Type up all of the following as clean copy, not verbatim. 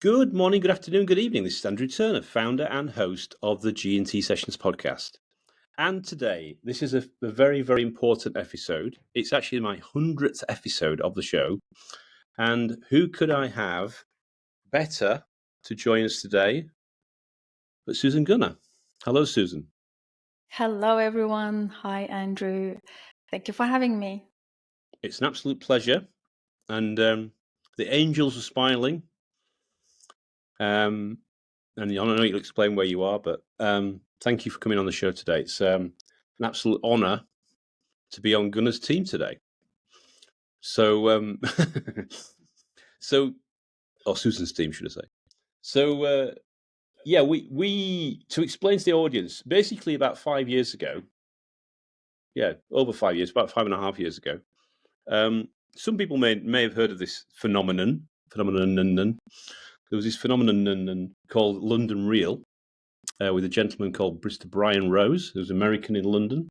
Good morning, good afternoon, good evening. This is Andrew Turner, founder and host of the G&T Sessions Podcast. And today, this is a very, very important episode. It's actually my 100th episode of the show. And who could I have better to join us today but Susan Gunner? Hello, Susan. Hello, everyone. Hi, Andrew. Thank you for having me. It's an absolute pleasure. And the angels are smiling. And I know you'll explain where you are, but thank you for coming on the show today. It's an absolute honor to be on Gunner's team today. So, or Susan's team, should I say? So, we to explain to the audience, basically about 5 years ago, over 5 years, about 5.5 years ago, some people may have heard of this phenomenon. There was this phenomenon called London Real, with a gentleman called Mr. Brian Rose, who's American in London.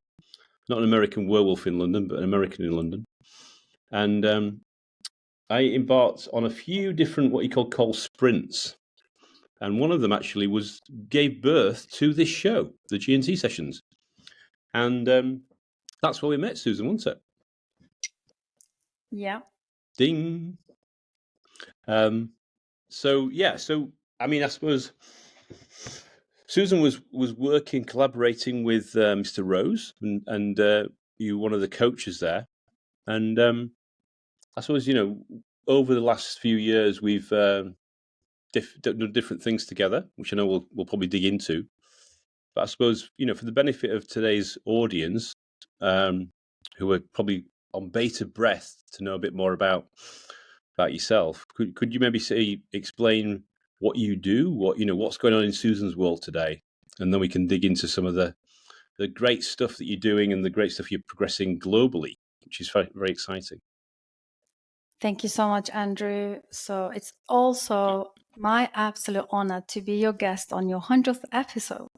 Not an American werewolf in London, but an American in London. And I embarked on a few different what he called sprints. And one of them actually gave birth to this show, the G&T Sessions. And that's where we met, Susan, wasn't it? Yeah. Ding. So I mean, I suppose Susan was working, collaborating with Mr. Rose, and you were one of the coaches there. And I suppose, over the last few years, we've done different things together, which I know we'll probably dig into. But I suppose, for the benefit of today's audience, who are probably on bated breath to know a bit more about yourself, could you maybe explain what you do, what's going on in Susan's world today, and then we can dig into some of the great stuff that you're doing and the great stuff you're progressing globally, which is very, very exciting. Thank you so much, Andrew. So it's also my absolute honor to be your guest on your 100th episode.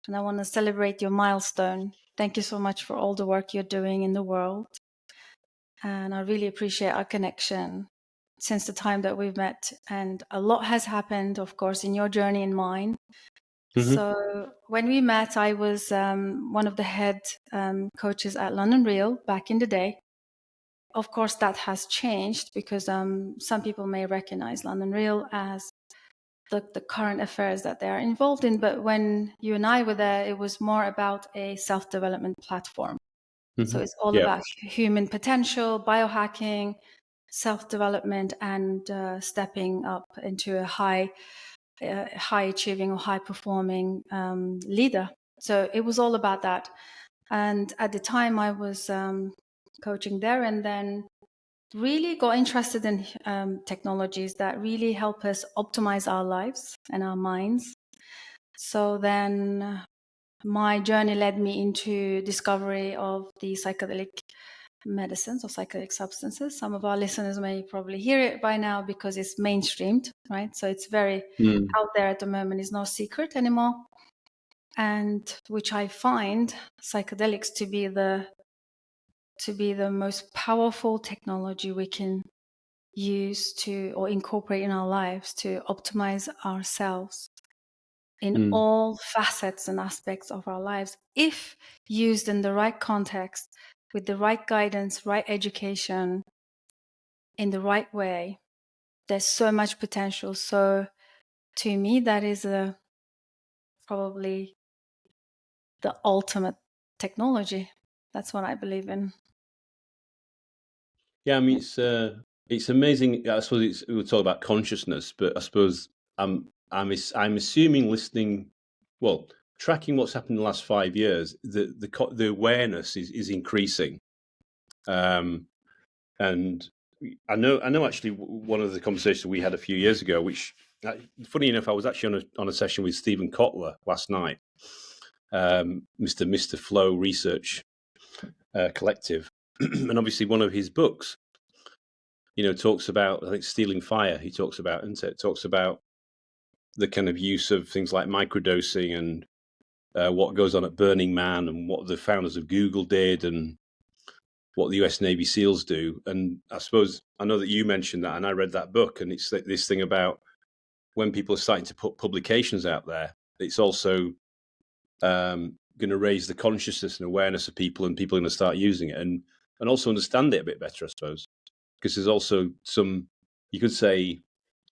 And I want to celebrate your milestone. Thank you so much for all the work you're doing in the world. And I really appreciate our connection since the time that we've met. And a lot has happened, of course, in your journey and mine. Mm-hmm. So when we met, I was one of the head coaches at London Real back in the day. Of course, that has changed because some people may recognize London Real as the current affairs that they are involved in. But when you and I were there, it was more about a self-development platform. Mm-hmm. So it's all about human potential, biohacking, self-development, and stepping up into a high achieving or high performing leader. So it was all about that. And at the time I was coaching there, and then really got interested in technologies that really help us optimize our lives and our minds. So then my journey led me into discovery of the psychedelic medicines or psychedelic substances. Some of our listeners may probably hear it by now because it's mainstreamed, right? So it's very out there at the moment. It's no secret anymore. And which I find psychedelics to be the most powerful technology we can use or incorporate in our lives to optimize ourselves in all facets and aspects of our lives, if used in the right context, with the right guidance, right education, in the right way. There's so much potential. So to me, that is probably the ultimate technology. That's what I believe in. Yeah, I mean, it's amazing. I suppose we'll talk about consciousness, but I suppose I'm assuming tracking what's happened in the last 5 years, the awareness is increasing. And I know actually one of the conversations we had a few years ago, which funny enough, I was actually on a session with Stephen Kotler last night, Mr. Flow Research Collective. And obviously one of his books, talks about, I think, Stealing Fire. He talks about, talks about the kind of use of things like microdosing and what goes on at Burning Man and what the founders of Google did and what the US Navy SEALs do. And I suppose, I know that you mentioned that and I read that book, and it's this thing about when people are starting to put publications out there, it's also going to raise the consciousness and awareness of people, and people are going to start using it and also understand it a bit better, I suppose. Because there's also some, you could say,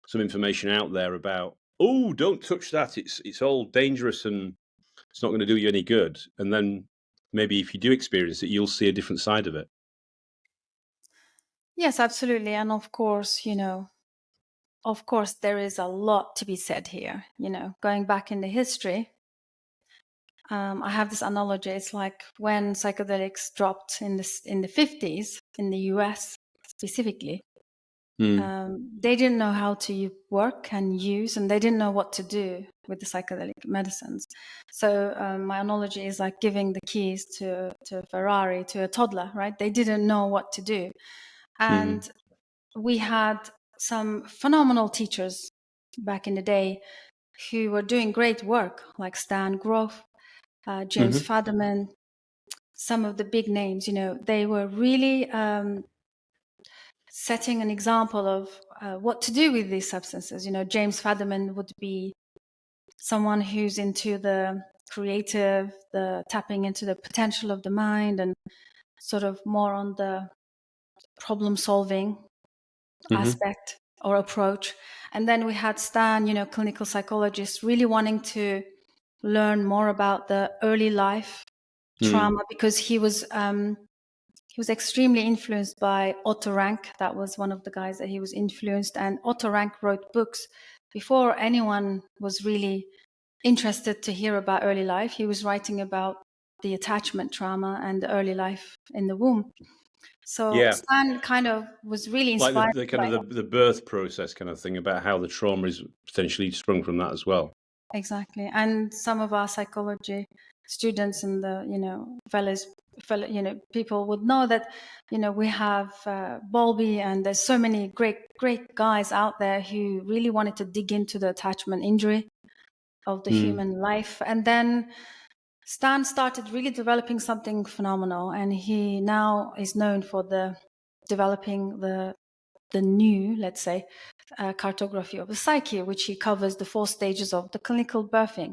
some information out there about, oh, don't touch that. It's all dangerous and it's not going to do you any good. And then maybe if you do experience it, you'll see a different side of it. Yes, absolutely. And of course, there is a lot to be said here. Going back in the history, I have this analogy. It's like when psychedelics dropped in the 50s in the US specifically. They didn't know how to work and use, and they didn't know what to do with the psychedelic medicines. So my analogy is like giving the keys to a Ferrari to a toddler, right? They didn't know what to do. And we had some phenomenal teachers back in the day who were doing great work, like Stan Grof, James Fadiman, some of the big names. They were really setting an example of what to do with these substances. James Fadiman would be someone who's into the creative, the tapping into the potential of the mind, and sort of more on the problem solving aspect or approach. And then we had Stan, clinical psychologist, really wanting to learn more about the early life trauma, because he was extremely influenced by Otto Rank. That was one of the guys that he was influenced. And Otto Rank wrote books before anyone was really interested to hear about early life. He was writing about the attachment trauma and the early life in the womb. So Stan kind of was really inspired. Like the birth process kind of thing, about how the trauma is potentially sprung from that as well. Exactly. And some of our psychology students and the, fellow people would know that, we have Bowlby, and there's so many great guys out there who really wanted to dig into the attachment injury of the human life. And then Stan started really developing something phenomenal, and he now is known for developing the new, let's say, cartography of the psyche, which he covers the 4 stages of the clinical birthing,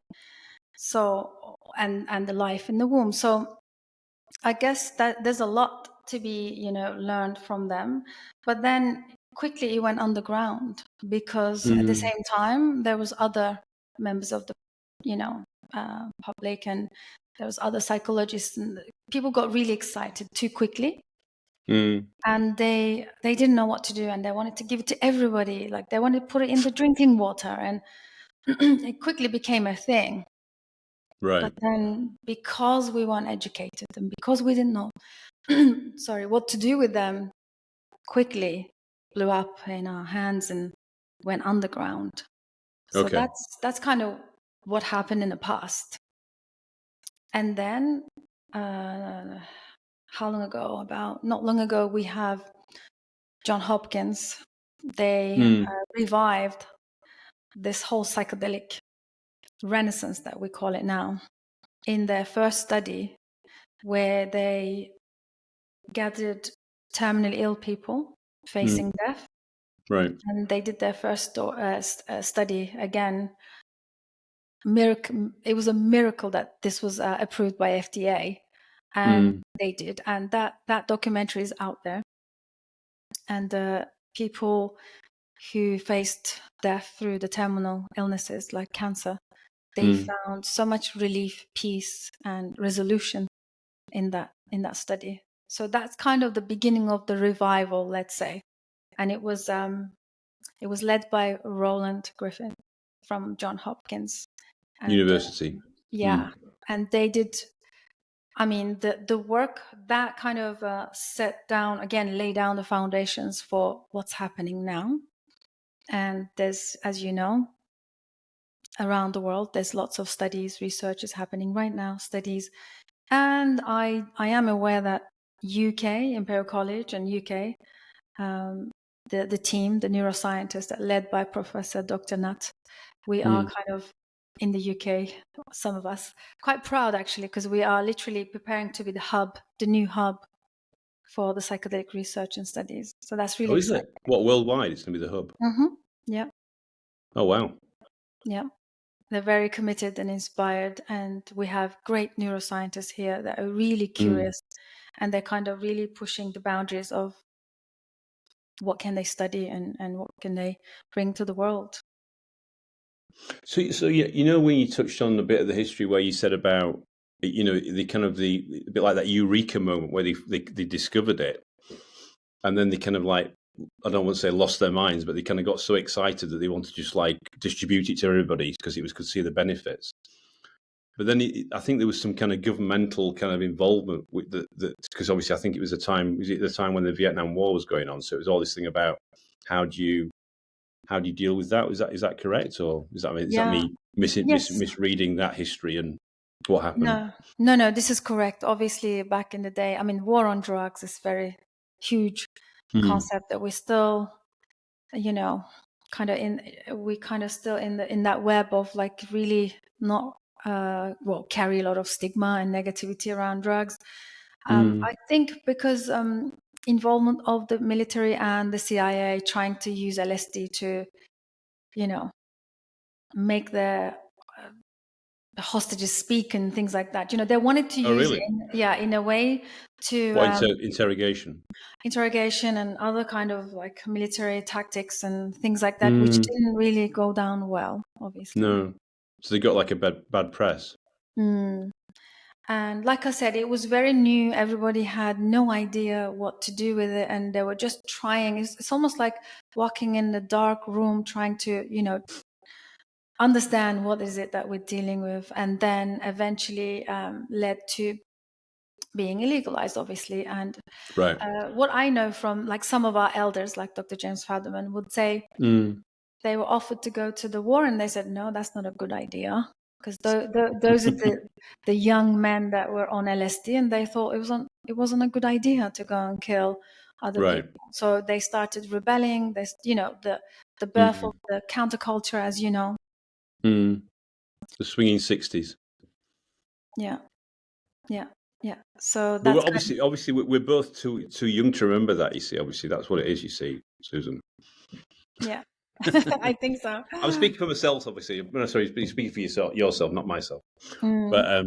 so and the life in the womb. So I guess that there's a lot to be learned from them, but then quickly it went underground, because at the same time there was other members of the public, and there was other psychologists, and people got really excited too quickly. And they didn't know what to do, and they wanted to give it to everybody. Like they wanted to put it in the drinking water, and it quickly became a thing. Right. But then, because we weren't educated and because we didn't know, what to do with them, quickly blew up in our hands and went underground. So that's kind of what happened in the past. And then, how long ago? Not long ago, we have John Hopkins. They revived this whole psychedelic renaissance that we call it now, in their first study, where they gathered terminally ill people facing death. Right. And they did their first study again. It was a miracle that this was approved by FDA, and they did. And that documentary is out there. And the people who faced death through the terminal illnesses like cancer, they found so much relief, peace, and resolution in that study. So that's kind of the beginning of the revival, let's say. And it was led by Roland Griffin from Johns Hopkins University. And they did, the work that kind of lay down the foundations for what's happening now. And there's, as you know, around the world, there's lots of studies, research is happening right now, studies. And I am aware that UK, Imperial College and UK, the team, the neuroscientists led by Professor Dr. Nutt, we are kind of in the UK, some of us, quite proud actually, because we are literally preparing to be the new hub for the psychedelic research and studies. So that's really exciting. Is it? What, worldwide? It's going to be the hub? Yeah. Oh, wow. Yeah. They're very committed and inspired, and we have great neuroscientists here that are really curious, and they're kind of really pushing the boundaries of what can they study and what can they bring to the world. So yeah, when you touched on a bit of the history where you said about, the kind of the a bit like that eureka moment where they discovered it, and then they kind of like, I don't want to say lost their minds, but they kind of got so excited that they wanted to just like distribute it to everybody because it was could see the benefits. But then I think there was some kind of governmental kind of involvement with because obviously I think it was the time when the Vietnam War was going on. So it was all this thing about how do you deal with that? Is that correct, or is that me Yes. misreading that history and what happened? No, this is correct. Obviously, back in the day, I mean, war on drugs is very huge concept that we still, kind of still in that web of like really not carry a lot of stigma and negativity around drugs. I think because involvement of the military and the CIA trying to use LSD to, make the hostages speak and things like that. They wanted to Oh, use really? it in a way to What interrogation? interrogation and other kind of like military tactics and things like that, which didn't really go down well, obviously. No. So they got like a bad press. And like I said, it was very new. Everybody had no idea what to do with it, and they were just trying. It's almost like walking in the dark room, trying to, understand what is it that we're dealing with, and then eventually led to being illegalized, obviously. And Right. what I know from like some of our elders, like Dr. James Fadiman, would say they were offered to go to the war, and they said, no, that's not a good idea, because those are the young men that were on LSD, and they thought it wasn't a good idea to go and kill other people. So they started rebelling. There's, the birth of the counterculture, as you know. The swinging 60s. Yeah. So But that's obviously we're both too young to remember that. You see, obviously that's what it is. You see, Susan. yeah. I think so. I'm speaking for myself, obviously. No, sorry, speaking for yourself, not myself. But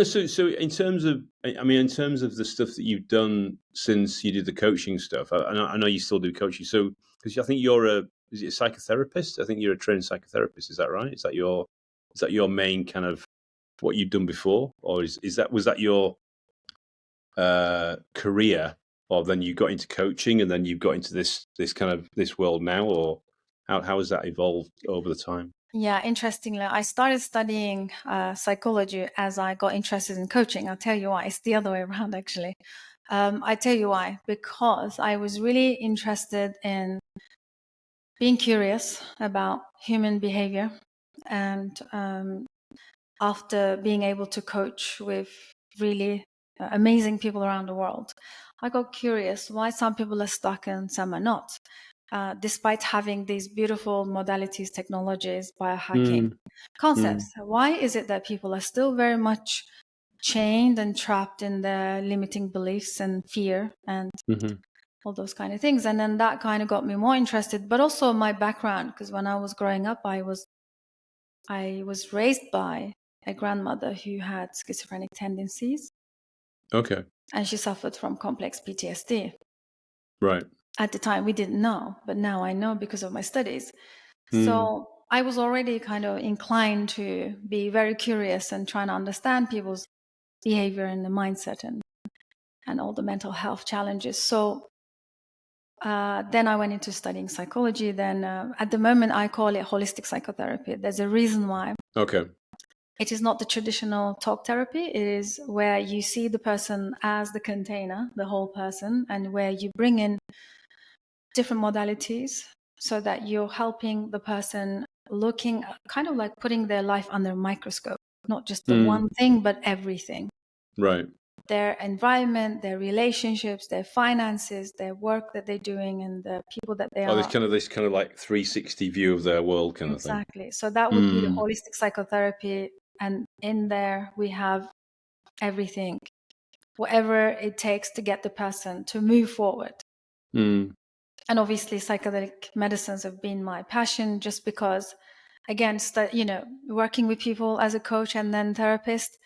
so in terms of, in terms of the stuff that you've done since you did the coaching stuff, I know you still do coaching. So because I think is it a psychotherapist? I think you're a trained psychotherapist. Is that right? Is that your main kind of what you've done before, or was that your career, or then you got into coaching and then you got into this kind of this world now, or how has that evolved over the time? Yeah, interestingly, I started studying psychology as I got interested in coaching. I'll tell you why. It's the other way around, actually. I tell you why. Because I was really interested in being curious about human behavior, and after being able to coach with really amazing people around the world, I got curious why some people are stuck and some are not. Despite having these beautiful modalities, technologies, biohacking concepts, why is it that people are still very much chained and trapped in their limiting beliefs and fear and all those kind of things? And then that kind of got me more interested, but also my background, because when I was growing up, I was raised by a grandmother who had schizophrenic tendencies. Okay. And she suffered from complex PTSD. Right. At the time, we didn't know, but now I know because of my studies. So I was already kind of inclined to be very curious and trying to understand people's behavior and the mindset and all the mental health challenges. So then I went into studying psychology. Then at the moment, I call it holistic psychotherapy. There's a reason why. Okay. It is not the traditional talk therapy. It is where you see the person as the container, the whole person, and where you bring in different modalities so that you're helping the person looking, kind of like putting their life under a microscope, not just the one thing, but everything. Right. Their environment, their relationships, their finances, their work that they're doing, and the people that they are. This kind of like 360 view of their world kind of thing. Exactly. So that would be the holistic psychotherapy. And in there, we have everything, whatever it takes to get the person to move forward. And obviously psychedelic medicines have been my passion, just because, again, working with people as a coach and then therapist,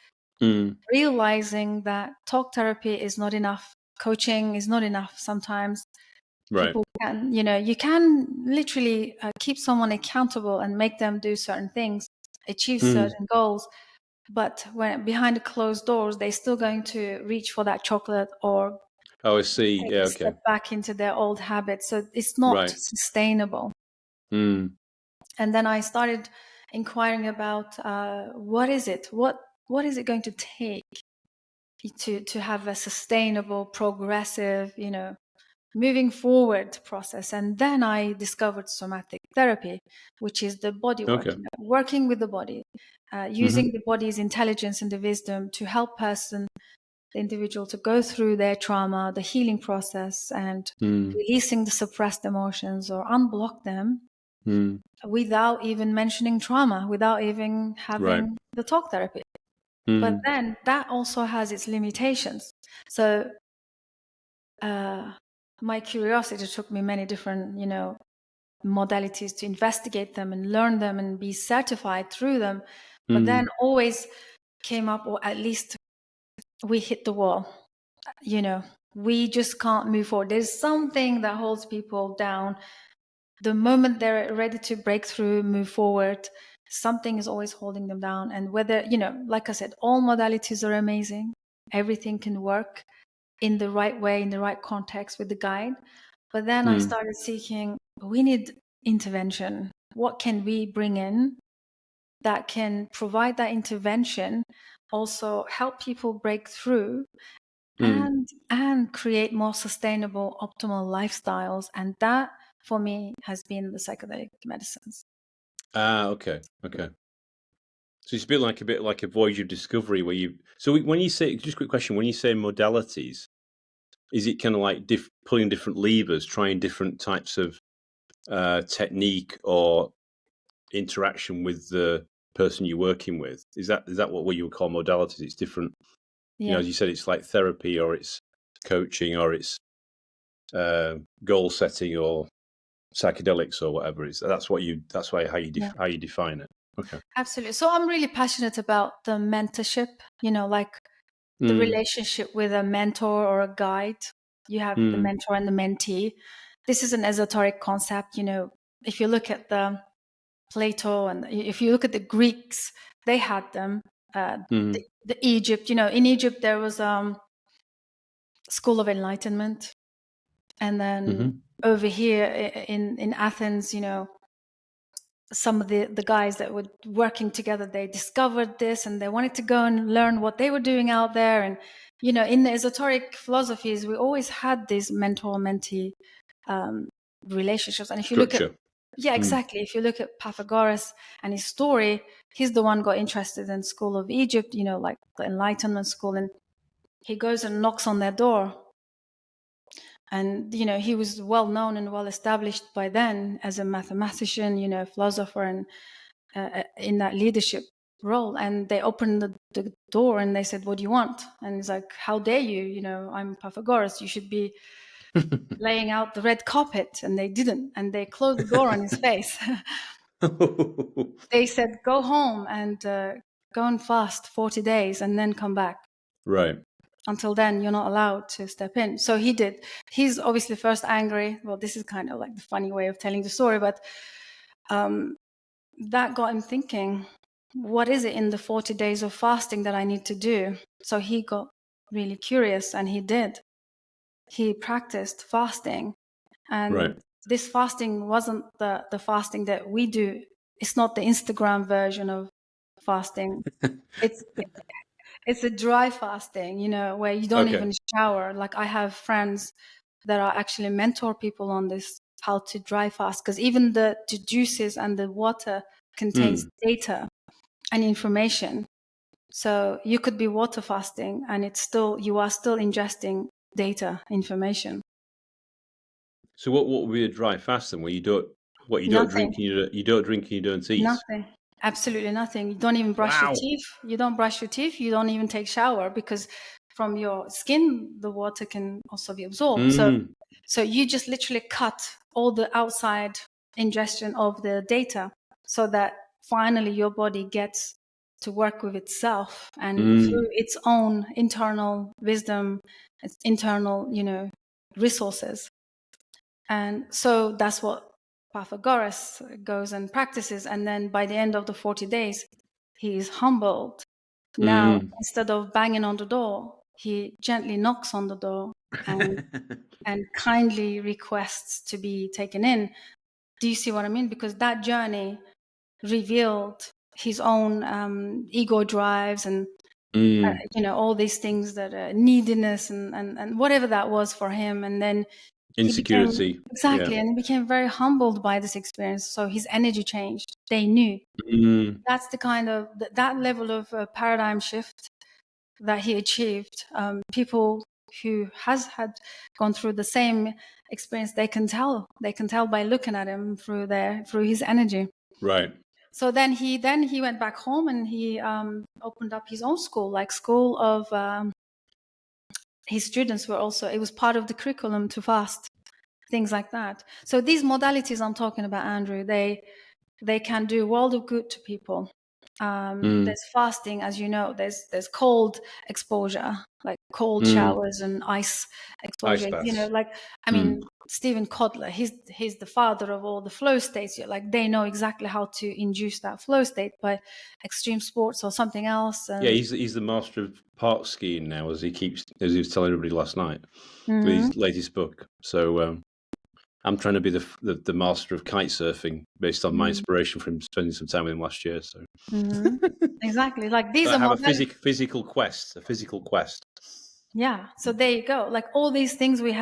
realizing that talk therapy is not enough, coaching is not enough sometimes. Right. People can, you can literally keep someone accountable and make them do certain things, achieve certain goals, but when behind the closed doors, they're still going to reach for that chocolate or Oh, I see. take Yeah, a okay. step back into their old habits. So it's not sustainable. And then I started inquiring about what is it? What is it going to take to have a sustainable, progressive, moving forward process? And then I discovered somatic therapy, which is the body work, Okay. working with the body, using the body's intelligence and the wisdom to help the individual to go through their trauma, the healing process, and releasing the suppressed emotions or unblock them without even mentioning trauma, without even having the talk therapy. But then that also has its limitations. So my curiosity took me many different, modalities to investigate them and learn them and be certified through them. But then always came up, or at least we hit the wall. We just can't move forward. There's something that holds people down. The moment they're ready to break through, move forward, something is always holding them down. And whether, like I said, all modalities are amazing. Everything can work in the right way, in the right context with the guide. But then I started seeking, we need intervention. What can we bring in that can provide that intervention, also help people break through and create more sustainable, optimal lifestyles? And that, for me, has been the psychedelic medicines. Okay. So it's a bit like a voyage of discovery where you. So when you say, just a quick question, when you say modalities, is it kind of like pulling different levers, trying different types of technique or interaction with the person you're working with? Is that what you would call modalities? It's different. Yeah. As you said, it's like therapy, or it's coaching, or it's goal setting, or psychedelics, or whatever. That's how you define it. Okay. Absolutely. So I'm really passionate about the mentorship, like the relationship with a mentor or a guide. You have the mentor and the mentee. This is an esoteric concept. If you look at the Plato and if you look at the Greeks, they had them. The Egypt, in Egypt there was School of Enlightenment, and then over here in Athens, some of the guys that were working together, they discovered this and they wanted to go and learn what they were doing out there. And in the esoteric philosophies, we always had these mentor-mentee relationships. And if you look at exactly. If you look at Pythagoras and his story, he's the one got interested in School of Egypt, like the Enlightenment school, and he goes and knocks on their door. And, he was well known and well established by then as a mathematician, philosopher, and in that leadership role. And they opened the door and they said, "What do you want?" And he's like, "How dare you? I'm Pythagoras. You should be laying out the red carpet." And they didn't. And they closed the door on his face. They said, "Go home and go and fast 40 days and then come back." Right. Until then, you're not allowed to step in. So he did. He's obviously first angry. Well, this is kind of like the funny way of telling the story, but that got him thinking, what is it in the 40 days of fasting that I need to do? So he got really curious, and he did. He practiced fasting. And this fasting wasn't the fasting that we do. It's not the Instagram version of fasting. It's a dry fasting, where you don't even shower. Like, I have friends that are actually mentor people on this, how to dry fast, because even the juices and the water contains data and information. So you could be water fasting and you are still ingesting data, information. So what would be a dry fast then, where you don't drink and you don't eat? Nothing. Absolutely nothing. You don't even brush your teeth. You don't brush your teeth. You don't even take shower, because from your skin, the water can also be absorbed. Mm. So you just literally cut all the outside ingestion of the data so that finally your body gets to work with itself and through its own internal wisdom, its internal, resources. And so that's what Pythagoras goes and practices. And then by the end of the 40 days, he is humbled. Now, instead of banging on the door, he gently knocks on the door and kindly requests to be taken in. Do you see what I mean? Because that journey revealed his own ego drives and all these things that neediness and whatever that was for him. And then insecurity. And he became very humbled by this experience. So his energy changed. They knew. That's the kind of that level of paradigm shift that he achieved. People who has had gone through the same experience, they can tell by looking at him through his energy. Right. So then he went back home and he opened up his own school, like school of his students were also, it was part of the curriculum to fast, things like that. So these modalities I'm talking about, Andrew, they can do world of good to people. There's fasting, as you know, there's cold exposure, like cold showers and ice exposure. I mean, Stephen Kotler, he's the father of all the flow states. Like they know exactly how to induce that flow state by extreme sports or something else. He's the master of park skiing now, as he was telling everybody last night with his latest book. So I'm trying to be the master of kite surfing based on my inspiration from spending some time with him last year. So exactly, like these are a physical quest. Yeah. So there you go. Like all these things we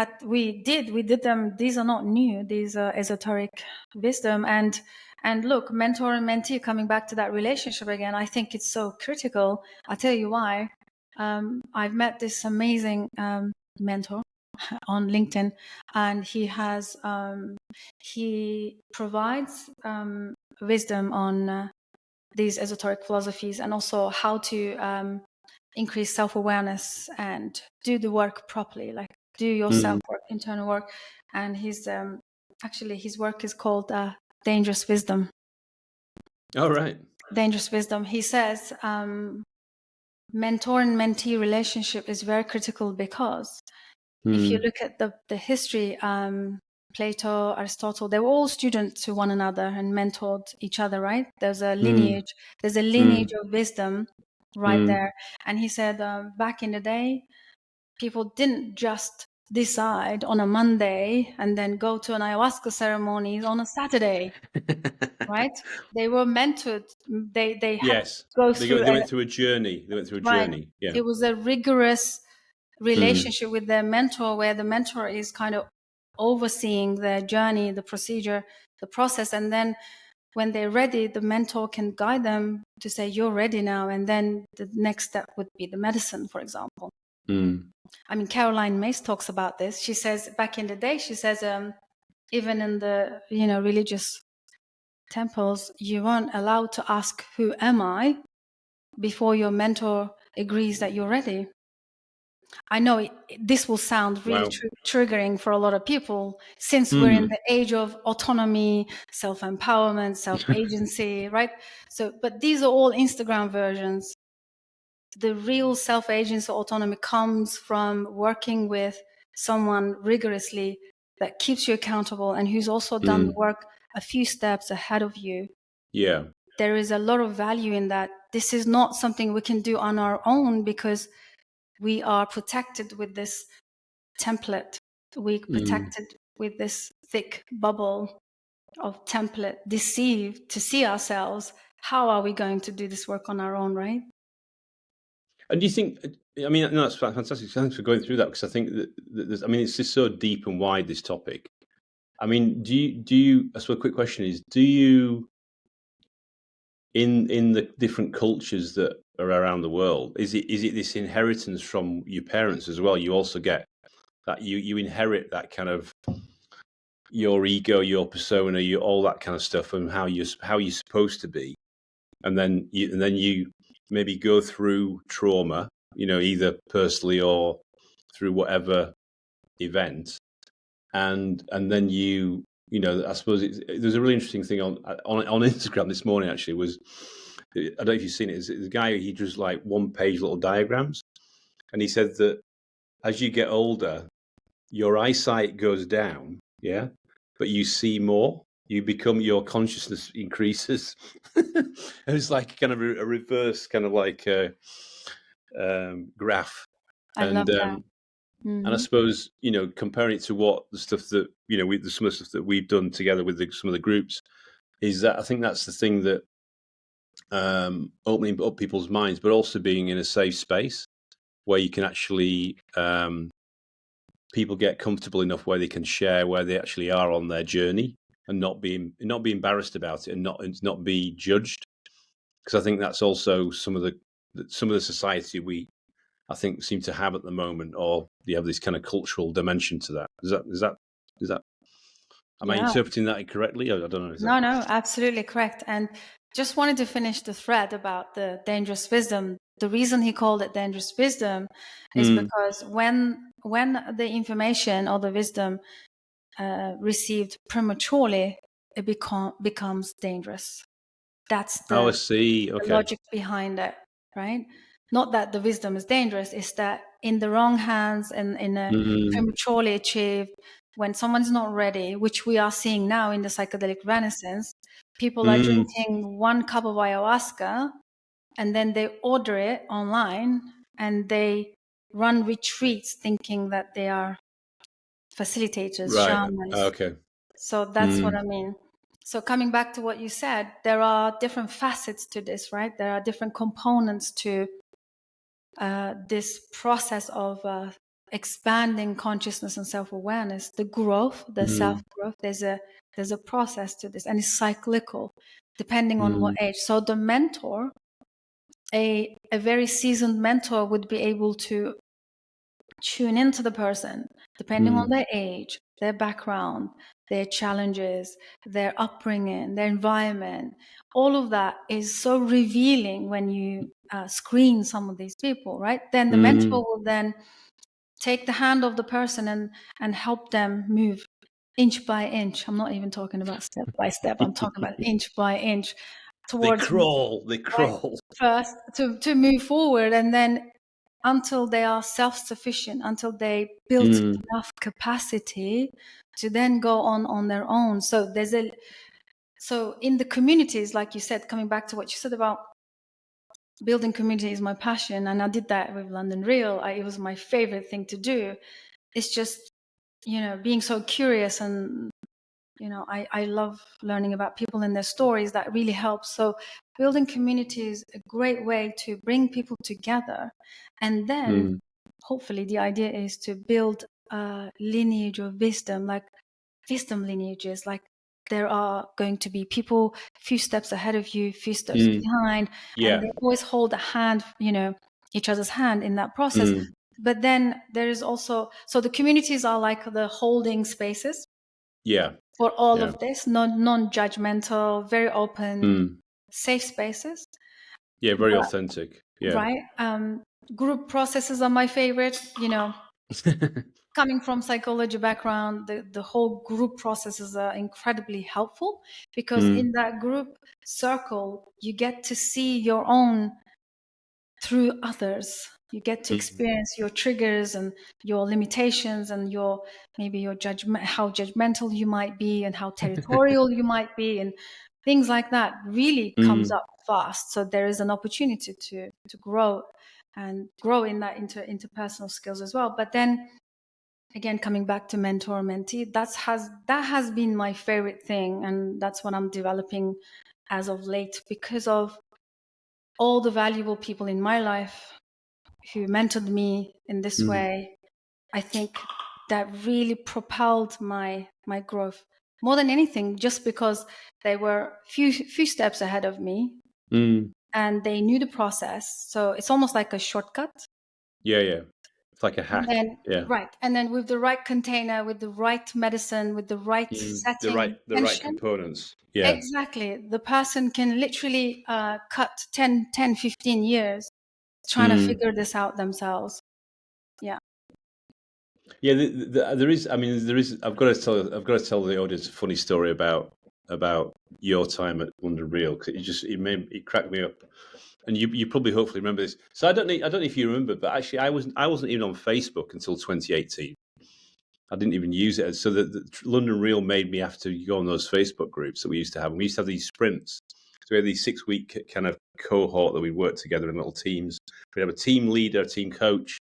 did them. These are not new. These are esoteric wisdom. And look, mentor and mentee, coming back to that relationship again, I think it's so critical. I'll tell you why. I've met this amazing mentor on LinkedIn, and he provides wisdom on these esoteric philosophies and also how to increase self-awareness and do the work properly, like do your self-work, internal work. And his work is called Dangerous Wisdom. All right. Dangerous Wisdom. He says mentor and mentee relationship is very critical because if you look at the history, Plato, Aristotle, they were all students to one another and mentored each other, right? There's a lineage of wisdom right there. And he said back in the day, people didn't just decide on a Monday and then go to an ayahuasca ceremonies on a Saturday, right? They were mentored. They had to go through. They went through a journey. Right. Yeah. It was a rigorous relationship with their mentor, where the mentor is kind of overseeing their journey, the procedure, the process, and then when they're ready, the mentor can guide them to say, you're ready now. And then the next step would be the medicine, for example. I mean, Caroline Myss talks about this. She says back in the day, she says, even in the, religious temples, you weren't allowed to ask, who am I, before your mentor agrees that you're ready. I know this will sound really triggering for a lot of people, since we're in the age of autonomy, self-empowerment, self-agency, right? So, but these are all Instagram versions. The real self-agency, autonomy comes from working with someone rigorously that keeps you accountable and who's also done the work a few steps ahead of you. Yeah. There is a lot of value in that. This is not something we can do on our own because we are protected with this template. We're protected with this thick bubble of template, deceived to see ourselves. How are we going to do this work on our own, right? And do you think, I mean, no, that's fantastic. Thanks for going through that, because I think that it's just so deep and wide, this topic. I mean, do you, I suppose a quick question is, do you, in the different cultures that are around the world, is it this inheritance from your parents as well? You also get that you inherit that kind of your ego, your persona, all that kind of stuff, and how you're supposed to be, and then you maybe go through trauma either personally or through whatever event, and then I suppose there's a really interesting thing on Instagram this morning. Actually, was, I don't know if you've seen it. It's a guy, he does like 1-page little diagrams, and he said that as you get older, your eyesight goes down, yeah, but you see more. Your consciousness increases. It's like kind of a reverse kind of like graph. I love that. And I suppose, comparing it to what the stuff that, some of the stuff that we've done together with some of the groups, is that I think that's the thing that opening up people's minds, but also being in a safe space where you can actually, people get comfortable enough where they can share where they actually are on their journey and not be embarrassed about it and not be judged. Because I think that's also some of the society we, I think, seem to have at the moment, or you have this kind of cultural dimension to that. Is that? Am I interpreting that incorrectly? I don't know. No, absolutely correct. And just wanted to finish the thread about the dangerous wisdom. The reason he called it dangerous wisdom is because when the information or the wisdom received prematurely, it becomes dangerous. That's I see. Okay. the logic behind it, right? Not that the wisdom is dangerous, it's that in the wrong hands and in a prematurely achieved, when someone's not ready, which we are seeing now in the psychedelic renaissance, people are drinking 1 cup of ayahuasca and then they order it online and they run retreats thinking that they are facilitators, right. shamans. Okay. So that's what I mean. So coming back to what you said, there are different facets to this, right? There are different components to this process of expanding consciousness and self-awareness, the growth, the self-growth. There's a process to this, and it's cyclical, depending on what age. So the mentor, a very seasoned mentor, would be able to tune into the person, depending on their age, their background, their challenges, their upbringing, their environment. All of that is so revealing when you screen some of these people, right? Then the mentor will then take the hand of the person and help them move inch by inch. I'm not even talking about step by step. I'm talking about inch by inch towards they crawl first to move forward, and then until they are self-sufficient, until they build enough capacity to then go on their own. So so in the communities, like you said, coming back to what you said about building community is my passion, and I did that with London Real. It was my favorite thing to do. It's just, being so curious, and I love learning about people and their stories. That really helps. So building community is a great way to bring people together. And then hopefully the idea is to build a lineage of wisdom, like wisdom lineages. Like there are going to be people a few steps ahead of you, a few steps behind, and they always hold a hand, each other's hand in that process. But then there is also, so the communities are like the holding spaces. For all of this, non-judgmental, very open, safe spaces. Very authentic. Right. Group processes are my favorite. Coming from psychology background, the whole group processes are incredibly helpful, because in that group circle, you get to see your own through others. You get to experience your triggers and your limitations and maybe your judgment, how judgmental you might be and how territorial you might be, and things like that really comes up fast. So there is an opportunity to grow in that interpersonal skills as well. But then again, coming back to mentor mentee, that has been my favorite thing, and that's what I'm developing as of late, because of all the valuable people in my life who mentored me in this way. I think that really propelled my growth more than anything, just because they were few steps ahead of me and they knew the process. So it's almost like a shortcut. It's like a hack. Right. And then with the right container, with the right medicine, with the right setting, the right components. Exactly. The person can literally cut 10, 15 years trying to figure this out themselves. Yeah. Yeah, there is. I mean, there is. I've got to tell the audience a funny story about your time at London Real, because it cracked me up, and you probably hopefully remember this. So I don't know if you remember, but actually I wasn't even on Facebook until 2018. I didn't even use it. So the London Real made me have to go on those Facebook groups that we used to have. And we used to have these sprints. So we had these 6-week kind of cohort that we worked together in little teams. We have a team leader, a team coach.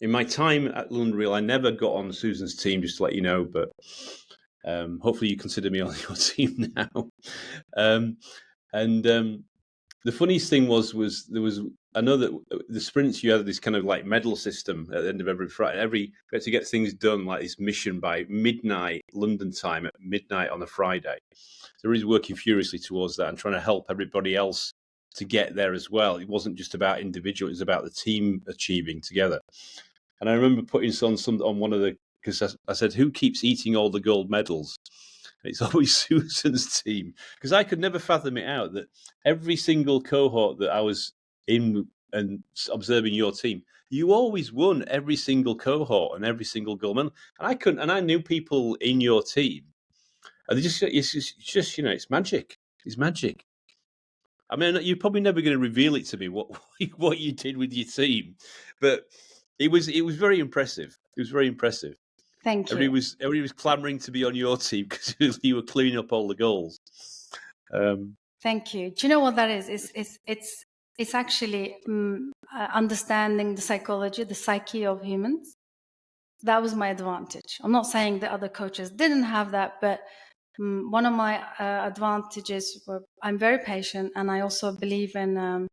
In my time at London Real, I never got on Susan's team, just to let you know, but hopefully you consider me on your team now. The funniest thing was there was, I know that the sprints, you had this kind of like medal system at the end of every Friday. We had to get things done, like this mission by midnight London time, at midnight on a Friday. So we're really working furiously towards that and trying to help everybody else to get there as well. It wasn't just about individual; it was about the team achieving together. And I remember putting on one of the, because I said, who keeps eating all the gold medals? And it's always Susan's team, because I could never fathom it out that every single cohort that I was in and observing your team, you always won every single cohort and every single gold medal. And I couldn't, and I knew people in your team, and it's just it's magic. It's magic. I mean, you're probably never going to reveal it to me what you did with your team, but it was very impressive. It was very impressive. Thank you. Everybody was clamoring to be on your team because you were cleaning up all the goals. Thank you. Do you know what that is? It's actually understanding the psychology, the psyche of humans. That was my advantage. I'm not saying the other coaches didn't have that, but one of my advantages were I'm very patient, and I also believe in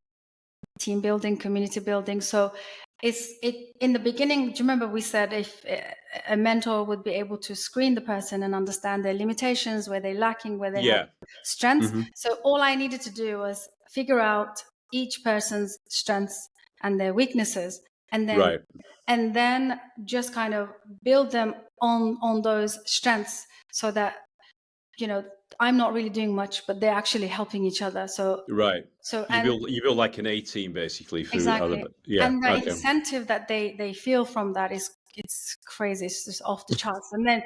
team building, community building. So in the beginning, do you remember we said if a mentor would be able to screen the person and understand their limitations, where they're lacking, where they have strengths. Mm-hmm. So all I needed to do was figure out each person's strengths and their weaknesses, and then just kind of build them on those strengths, so that I'm not really doing much, but they're actually helping each other. So you build like an A team basically. Exactly. And the incentive that they feel from that it's crazy. It's just off the charts. And then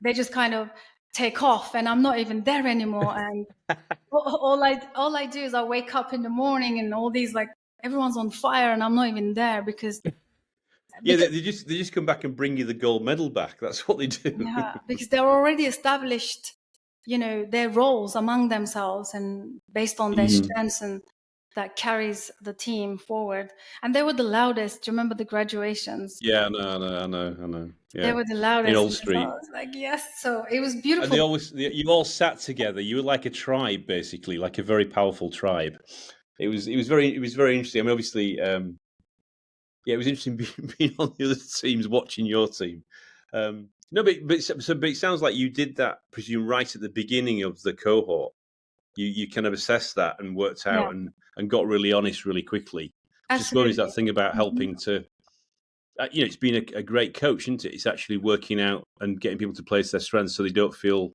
they just kind of take off, and I'm not even there anymore. And all I do is I wake up in the morning, and all these, like, everyone's on fire, and I'm not even there because. They just come back and bring you the gold medal back. That's what they do. Yeah, because they're already established, their roles among themselves, and based on their strengths, and that carries the team forward. And they were the loudest. Do you remember the graduations? Yeah, I know. Yeah. They were the loudest. In Old Street. So I was like, yes. So it was beautiful. And you all sat together. You were like a tribe, basically, like a very powerful tribe. It was very interesting. I mean, obviously, it was interesting being on the other teams, watching your team. No, but it sounds like you did that, presume, right at the beginning of the cohort. You kind of assessed that and worked out and got really honest really quickly. Absolutely. Just that thing about helping to, it's been a great coach, isn't it? It's actually working out and getting people to place their strengths so they don't feel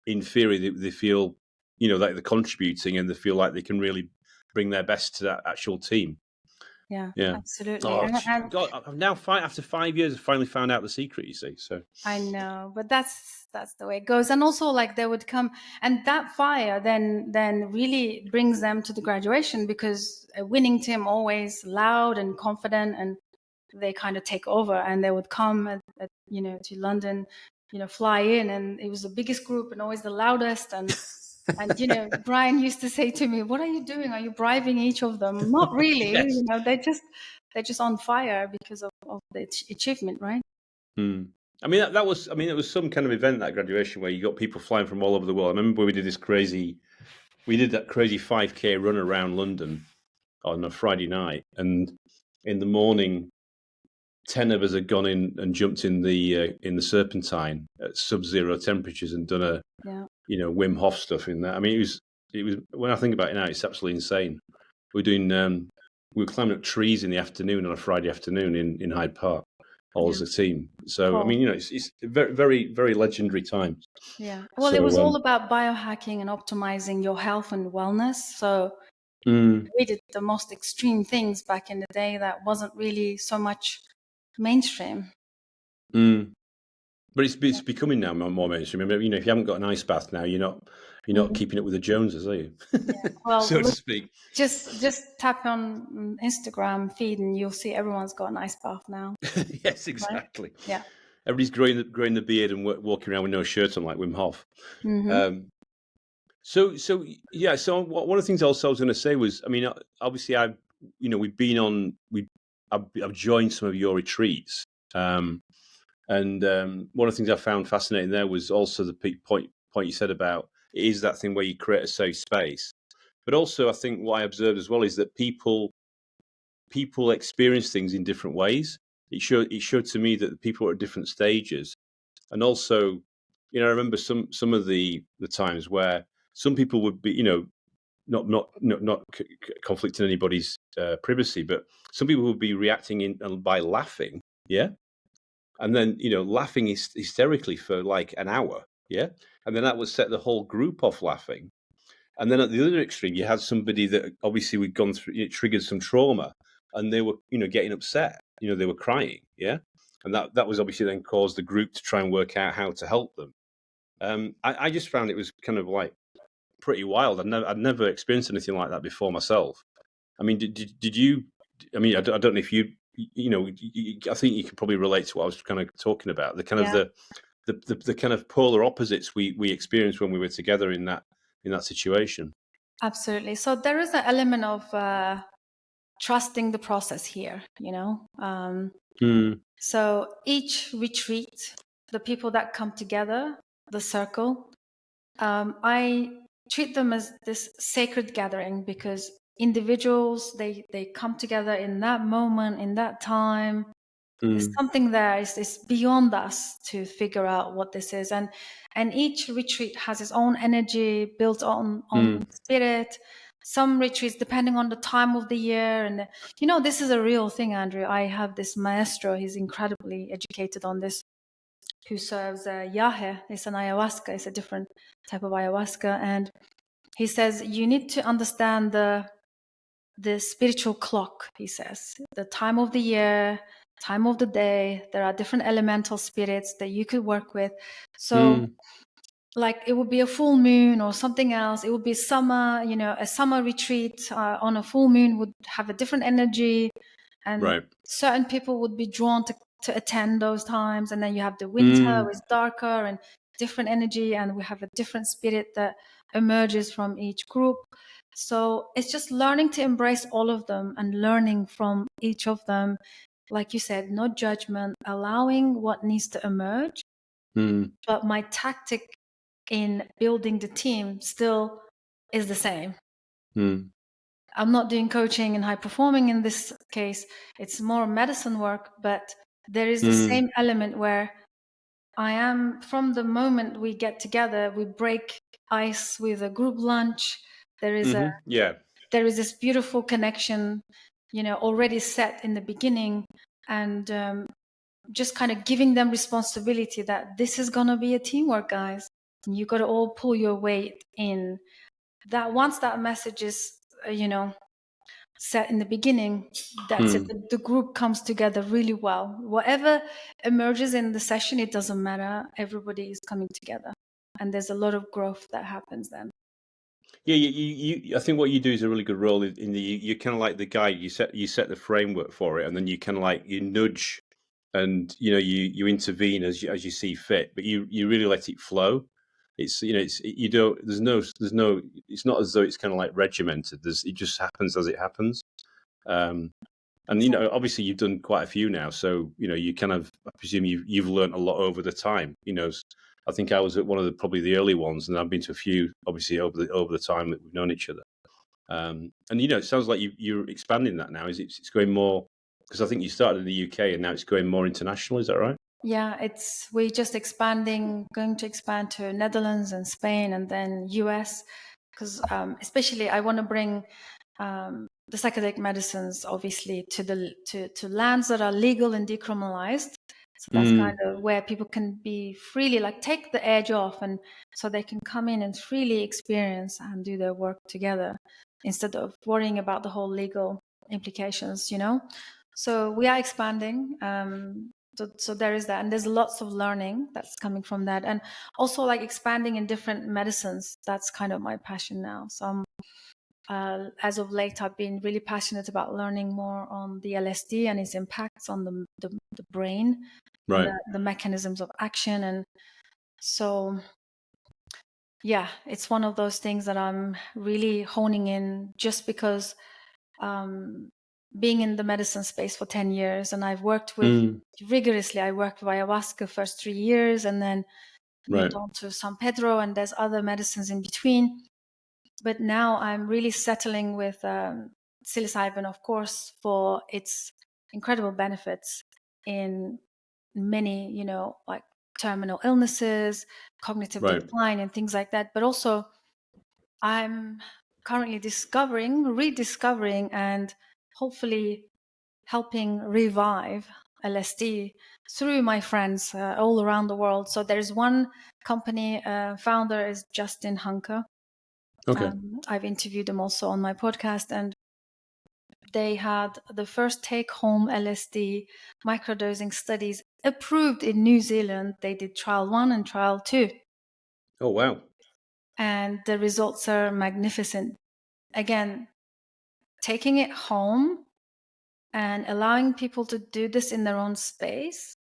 inferior. They feel, like they're contributing, and they feel like they can really bring their best to that actual team. Yeah, absolutely. God, I've now after 5 years, I've finally found out the secret, you see. So I know, but that's the way it goes. And also, like, they would come, and that fire then really brings them to the graduation, because a winning team always loud and confident, and they kind of take over, and they would come to London, fly in, and it was the biggest group and always the loudest, and Brian used to say to me, "What are you doing? Are you bribing each of them?" Not really. Yes. They're just on fire because of the achievement, right? I mean, it was some kind of event, that graduation, where you got people flying from all over the world. I remember we did that crazy 5K run around London on a Friday night, and in the morning, 10 of us had gone in and jumped in the Serpentine at sub-zero temperatures and done a Wim Hof stuff in that. I mean, it was when I think about it now, it's absolutely insane. We were climbing up trees in the afternoon on a Friday afternoon in Hyde Park, all as a team. So cool. I mean, it's very, very, very legendary times. Yeah. Well, it was all about biohacking and optimizing your health and wellness. So Mm, We did the most extreme things back in the day that wasn't really so much mainstream. mm. But it's becoming now more mainstream. I mean, if you haven't got an ice bath now, you're not keeping up with the Joneses, are you? Well, So to look, speak. just tap on Instagram feed and you'll see everyone's got an ice bath now. Yes, Right? exactly. Yeah. Everybody's growing the beard and walking around with no shirt on like Wim Hof. Mm-hmm. So yeah. So one of the things also I was going to say was, I mean, obviously we've been on I've joined some of your retreats, and one of the things I found fascinating there was also the point you said about it is that thing where you create a safe space, but also I think what I observed as well is that people experience things in different ways. It showed to me that the people are at different stages, and also, I remember some of the times where some people would be, not conflicting anybody's privacy, but some people would be reacting by laughing, yeah, and then laughing hysterically for like an hour, yeah, and then that would set the whole group off laughing. And then at the other extreme, you had somebody that obviously we'd gone through, it triggered some trauma, and they were, getting upset. They were crying, yeah, and that was obviously then caused the group to try and work out how to help them. I just found it was kind of like pretty wild. I'd never experienced anything like that before myself. I mean, did you? I mean, I don't know if I think you can probably relate to what I was kind of talking about. The kind of Yeah. the kind of polar opposites we experienced when we were together in that situation. Absolutely. So there is an element of trusting the process here, So each retreat, the people that come together, the circle, I treat them as this sacred gathering because individuals, they come together in that moment, in that time. There's something there. It's beyond us to figure out what this is. And each retreat has its own energy built on spirit. Some retreats, depending on the time of the year. And, this is a real thing, Andrew. I have this maestro. He's incredibly educated on this, who serves yahe. It's an ayahuasca. It's a different type of ayahuasca. And he says, you need to understand the spiritual clock, he says. The time of the year, time of the day, there are different elemental spirits that you could work with. So like it would be a full moon or something else. It would be summer, a summer retreat on a full moon would have a different energy, and certain people would be drawn to attend those times. And then you have the winter with darker and different energy, and we have a different spirit that emerges from each group. So it's just learning to embrace all of them and learning from each of them. Like you said, no judgment, allowing what needs to emerge. But my tactic in building the team still is the same. I'm not doing coaching and high performing in this case. It's more medicine work, but there is the same element where I am, from the moment we get together, we break ice with a group lunch. There is there is this beautiful connection, already set in the beginning, and just kind of giving them responsibility that this is going to be a teamwork, guys. And you got to all pull your weight in. That once that message is, set in the beginning, that's it. The group comes together really well. Whatever emerges in the session, it doesn't matter. Everybody is coming together, and there's a lot of growth that happens then. Yeah, you I think what you do is a really good role in the you're kind of like the guide. You set the framework for it, and then you kind of like you nudge, and you intervene as you see fit, but you really let it flow. It's you don't there's no it's not as though it's kind of like regimented. It just happens as it happens. And obviously you've done quite a few now, so you kind of, I presume you've learned a lot over the time. I think I was at one of probably the early ones, and I've been to a few, obviously over the time that we've known each other. And it sounds like you're expanding that now. It's going more, because I think you started in the UK and now it's going more international. Is that right? Yeah, we're just going to expand to Netherlands and Spain and then US, because especially I want to bring the psychedelic medicines obviously to lands that are legal and decriminalized, So that's kind of where people can be freely, like, take the edge off, and so they can come in and freely experience and do their work together instead of worrying about the whole legal implications, So we are expanding. So there is that, and there's lots of learning that's coming from that, and also like expanding in different medicines. That's kind of my passion now. So as of late, I've been really passionate about learning more on the LSD and its impacts on the brain, right. and the mechanisms of action. And so, yeah, it's one of those things that I'm really honing in, just because being in the medicine space for 10 years, and I've worked with rigorously. I worked with ayahuasca first 3 years, and then moved on to San Pedro, and there's other medicines in between. But now I'm really settling with psilocybin, of course, for its incredible benefits in many, like terminal illnesses, cognitive decline, and things like that. But also, I'm currently rediscovering, and hopefully helping revive LSD through my friends all around the world. So there's one company, founder is Justin Hunker. Okay. I've interviewed him also on my podcast, and they had the first take-home LSD microdosing studies approved in New Zealand. They did trial 1 and trial 2. Oh, wow. And the results are magnificent. Again, taking it home and allowing people to do this in their own space,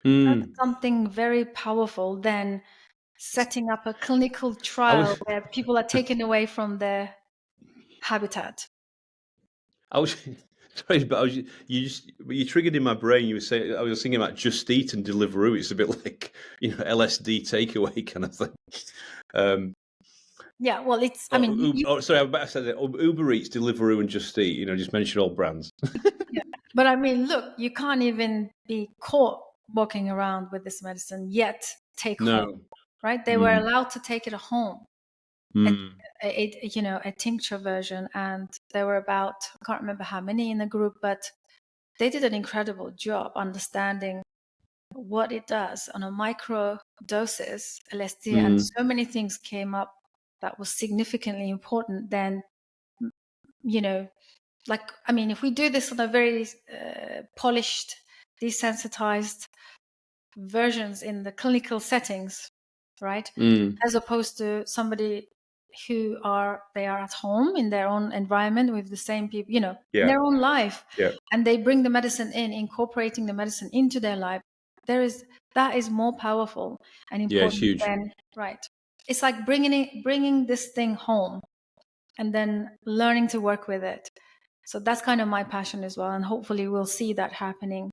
that's something very powerful than setting up a clinical trial where people are taken away from their habitat. I was sorry, but you triggered in my brain. You were saying, I was thinking about Just Eat and Deliveroo. It's a bit like LSD takeaway kind of thing. Yeah, well, it's. I sorry, I better say that Uber Eats, Deliveroo, and Just Eat. Just mention all brands. Yeah, but I mean, look, you can't even be caught walking around with this medicine yet. Home, right? They were allowed to take it home. A tincture version, and there were about, I can't remember how many in the group, but they did an incredible job understanding what it does on a micro doses, LSD, and so many things came up that was significantly important. Then, if we do this on a very polished, desensitized versions in the clinical settings, right, as opposed to somebody who they are at home in their own environment with the same people, in their own life, and they bring the medicine incorporating the medicine into their life. That is more powerful and important. It's huge. Right. It's like bringing this thing home and then learning to work with it. So that's kind of my passion as well, and hopefully we'll see that happening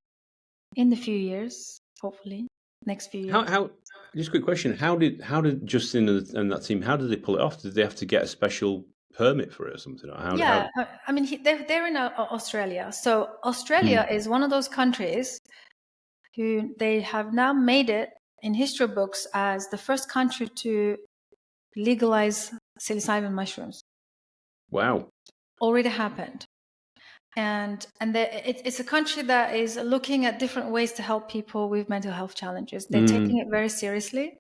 in the few years. Hopefully, next few years. How? Just a quick question: How did Justin and that team? How did they pull it off? Did they have to get a special permit for it or something? I mean, they're in Australia. So Australia is one of those countries who they have now made it in history books as the first country to legalize psilocybin mushrooms. Wow! Already happened. And it's a country that is looking at different ways to help people with mental health challenges. They're taking it very seriously.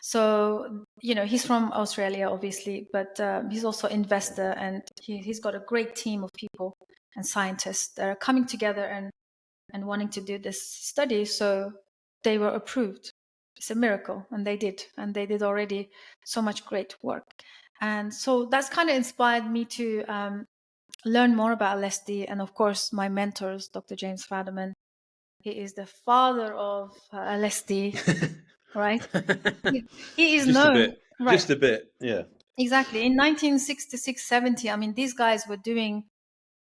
So, he's from Australia, obviously, but he's also an investor, and he's got a great team of people and scientists that are coming together and wanting to do this study. So they were approved. It's a miracle, and they did already so much great work. And so that's kind of inspired me to learn more about LSD. And of course, my mentors, Dr. James Fadiman, he is the father of LSD, right? He is just known. A bit. Right. Just a bit, yeah. Exactly. In 1966, 70, I mean, these guys were doing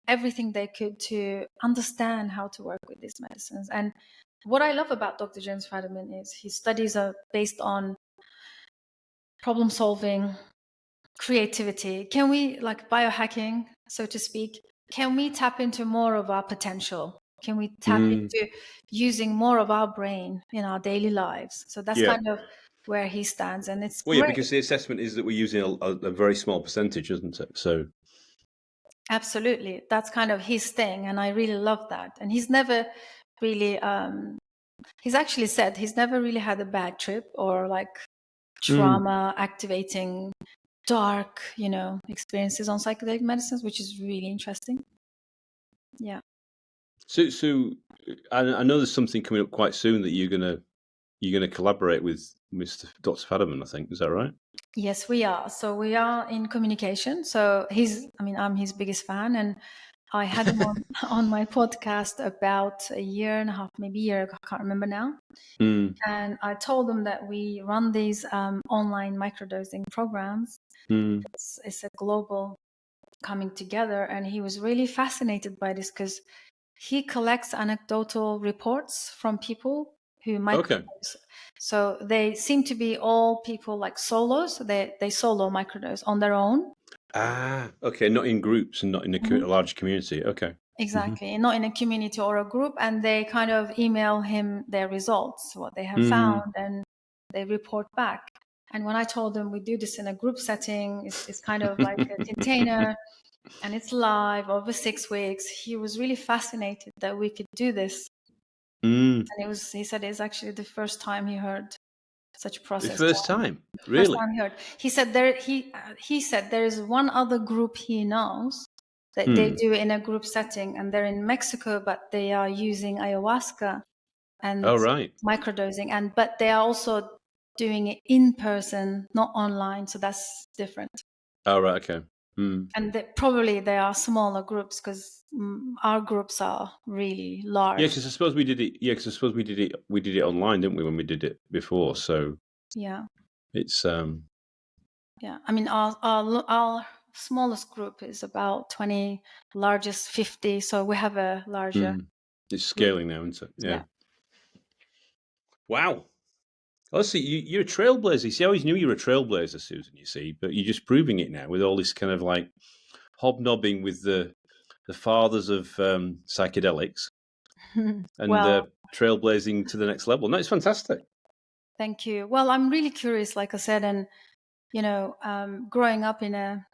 everything they could to understand how to work with these medicines. And what I love about Dr. James Fadiman is his studies are based on problem solving, creativity. Can we, like biohacking, so to speak, can we tap into more of our potential? Can we tap into using more of our brain in our daily lives? So that's kind of where he stands, and it's great. Because the assessment is that we're using a very small percentage, isn't it? So absolutely, that's kind of his thing, and I really love that. And he's never really he's actually said he's never really had a bad trip or like Mm. trauma activating dark, experiences on psychedelic medicines, which is really interesting. Yeah. So I know there's something coming up quite soon that you're gonna collaborate with Dr. Fadiman, I think. Is that right? Yes, we are. So we are in communication. So I'm his biggest fan, and I had him on my podcast about a year and a half, maybe a year ago, I can't remember now. Mm. And I told him that we run these online microdosing programs. Mm. It's a global coming together, and he was really fascinated by this because he collects anecdotal reports from people who microdose. Okay. So they seem to be all people like solos. They solo microdose on their own. Okay. Not in groups and not in a large community. Okay. Exactly. Not in a community or a group. And they kind of email him their results, what they have found, and they report back. And when I told them we do this in a group setting, it's kind of like a container and it's live over 6 weeks, he was really fascinated that we could do this. And he said it's actually the first time he heard such a process. The first time? Really? First time he heard. He said there is one other group he knows that they do it in a group setting, and they're in Mexico, but they are using ayahuasca and microdosing, but they are also doing it in person, not online. So that's different. Oh, right. Okay. And probably they are smaller groups because our groups are really large. Yeah, because I suppose we did it. Yeah, because I suppose we did it online, didn't we, when we did it before? So yeah, it's yeah. I mean, our smallest group is about 20, largest 50. So we have a larger. It's scaling now, isn't it? Yeah. Wow. Honestly, you're a trailblazer. See, I always knew you were a trailblazer, Susan, you see, but you're just proving it now with all this kind of like hobnobbing with the fathers of psychedelics and trailblazing to the next level. No, it's fantastic. Thank you. Well, I'm really curious, like I said, and, growing up in a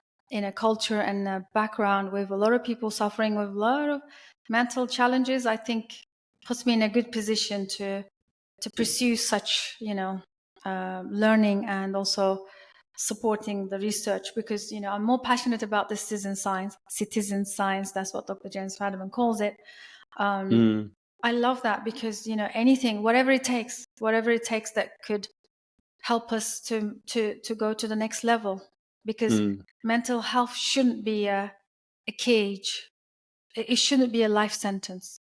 culture and a background with a lot of people suffering with a lot of mental challenges, I think puts me in a good position to pursue such, learning and also supporting the research because, I'm more passionate about the citizen science. That's what Dr. James Fadiman calls it. I love that because, anything, whatever it takes that could help us to go to the next level, because mental health shouldn't be a cage. It shouldn't be a life sentence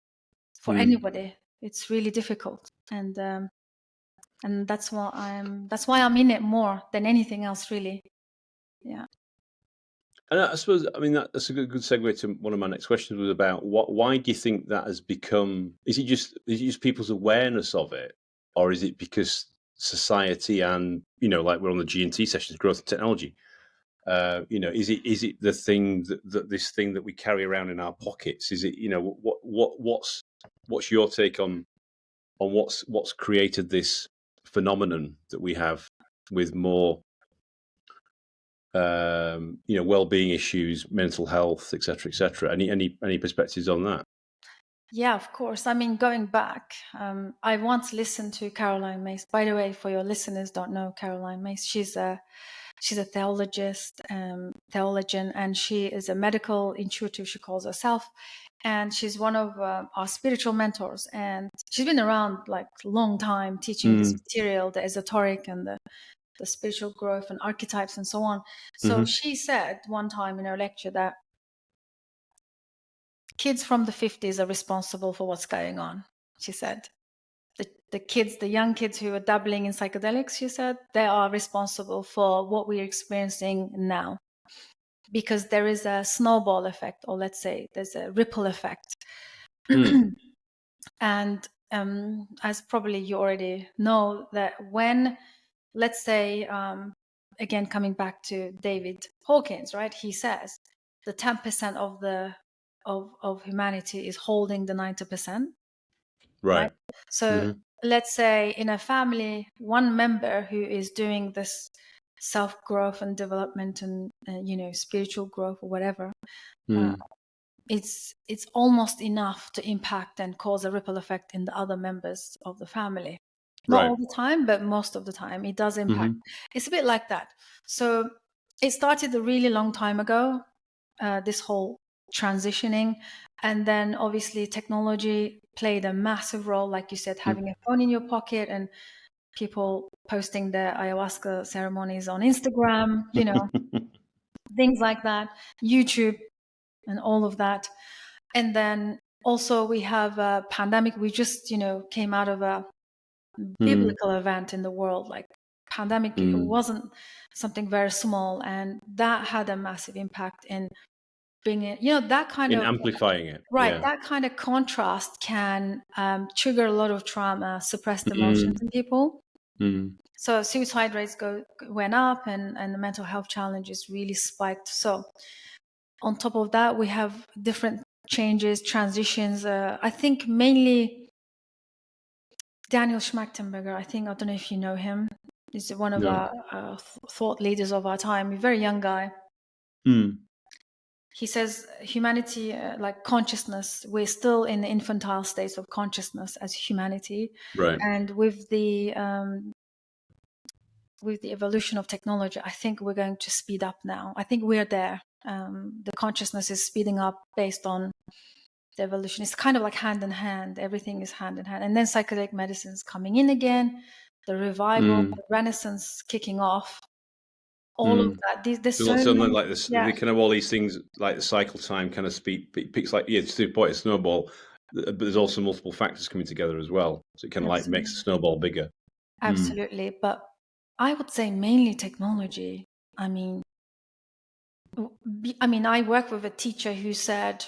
for anybody. It's really difficult. And that's why I'm in it more than anything else, really. Yeah. And I suppose, that's a good segue to one of my next questions was about why do you think that has become, is it just people's awareness of it, or is it because society and, like we're on the G&T Sessions, growth and technology, is it the thing that this thing that we carry around in our pockets? Is it, what's your take on what's created this phenomenon that we have with more well-being issues, mental health, etc., etc. Any perspectives on that? Yeah, of course. Going back, I once listened to Caroline Myss. By the way, for your listeners don't know Caroline Myss, she's a theologian, and she is a medical intuitive, she calls herself, and she's one of our spiritual mentors, and she's been around like a long time teaching this material, the esoteric and the spiritual growth and archetypes and so on. So she said one time in her lecture that kids from the 50s are responsible for what's going on. She said the young kids who are dabbling in psychedelics, she said, they are responsible for what we're experiencing now, because there is a snowball effect, or let's say there's a ripple effect. And as probably you already know, that when, let's say, again, coming back to David Hawkins, right? He says the 10% of humanity is holding the 90%. Right? So let's say in a family, one member who is doing this self-growth and development and, spiritual growth or whatever, it's almost enough to impact and cause a ripple effect in the other members of the family. Not all the time, but most of the time it does impact. It's a bit like that. So it started a really long time ago, this whole transitioning. And then obviously technology played a massive role, like you said, having a phone in your pocket and people posting their ayahuasca ceremonies on Instagram, you know, things like that, YouTube and all of that. And then also we have a pandemic. We just, came out of a biblical event in the world. Like pandemic, it wasn't something very small, and that had a massive impact in bringing, that kind in of amplifying it. Right. Yeah. That kind of contrast can trigger a lot of trauma, suppressed emotions in people. So suicide rates went up, and the mental health challenges really spiked. So on top of that, we have different changes, transitions. I think mainly Daniel Schmachtenberger, I don't know if you know him. He's one of our thought leaders of our time, a very young guy. He says humanity, like consciousness, we're still in the infantile states of consciousness as humanity. Right. And with the evolution of technology, I think we're going to speed up now. I think we're there. The consciousness is speeding up based on the evolution. It's kind of like hand in hand. Everything is hand in hand. And then psychedelic medicine is coming in again, the revival, the Renaissance kicking off. All of that. There's so many, like this, they kind of all these things, like the cycle time kind of picks, like, it's to the point of snowball, but there's also multiple factors coming together as well. So it kind of like makes the snowball bigger. Absolutely. But I would say mainly technology. I mean, I work with a teacher who said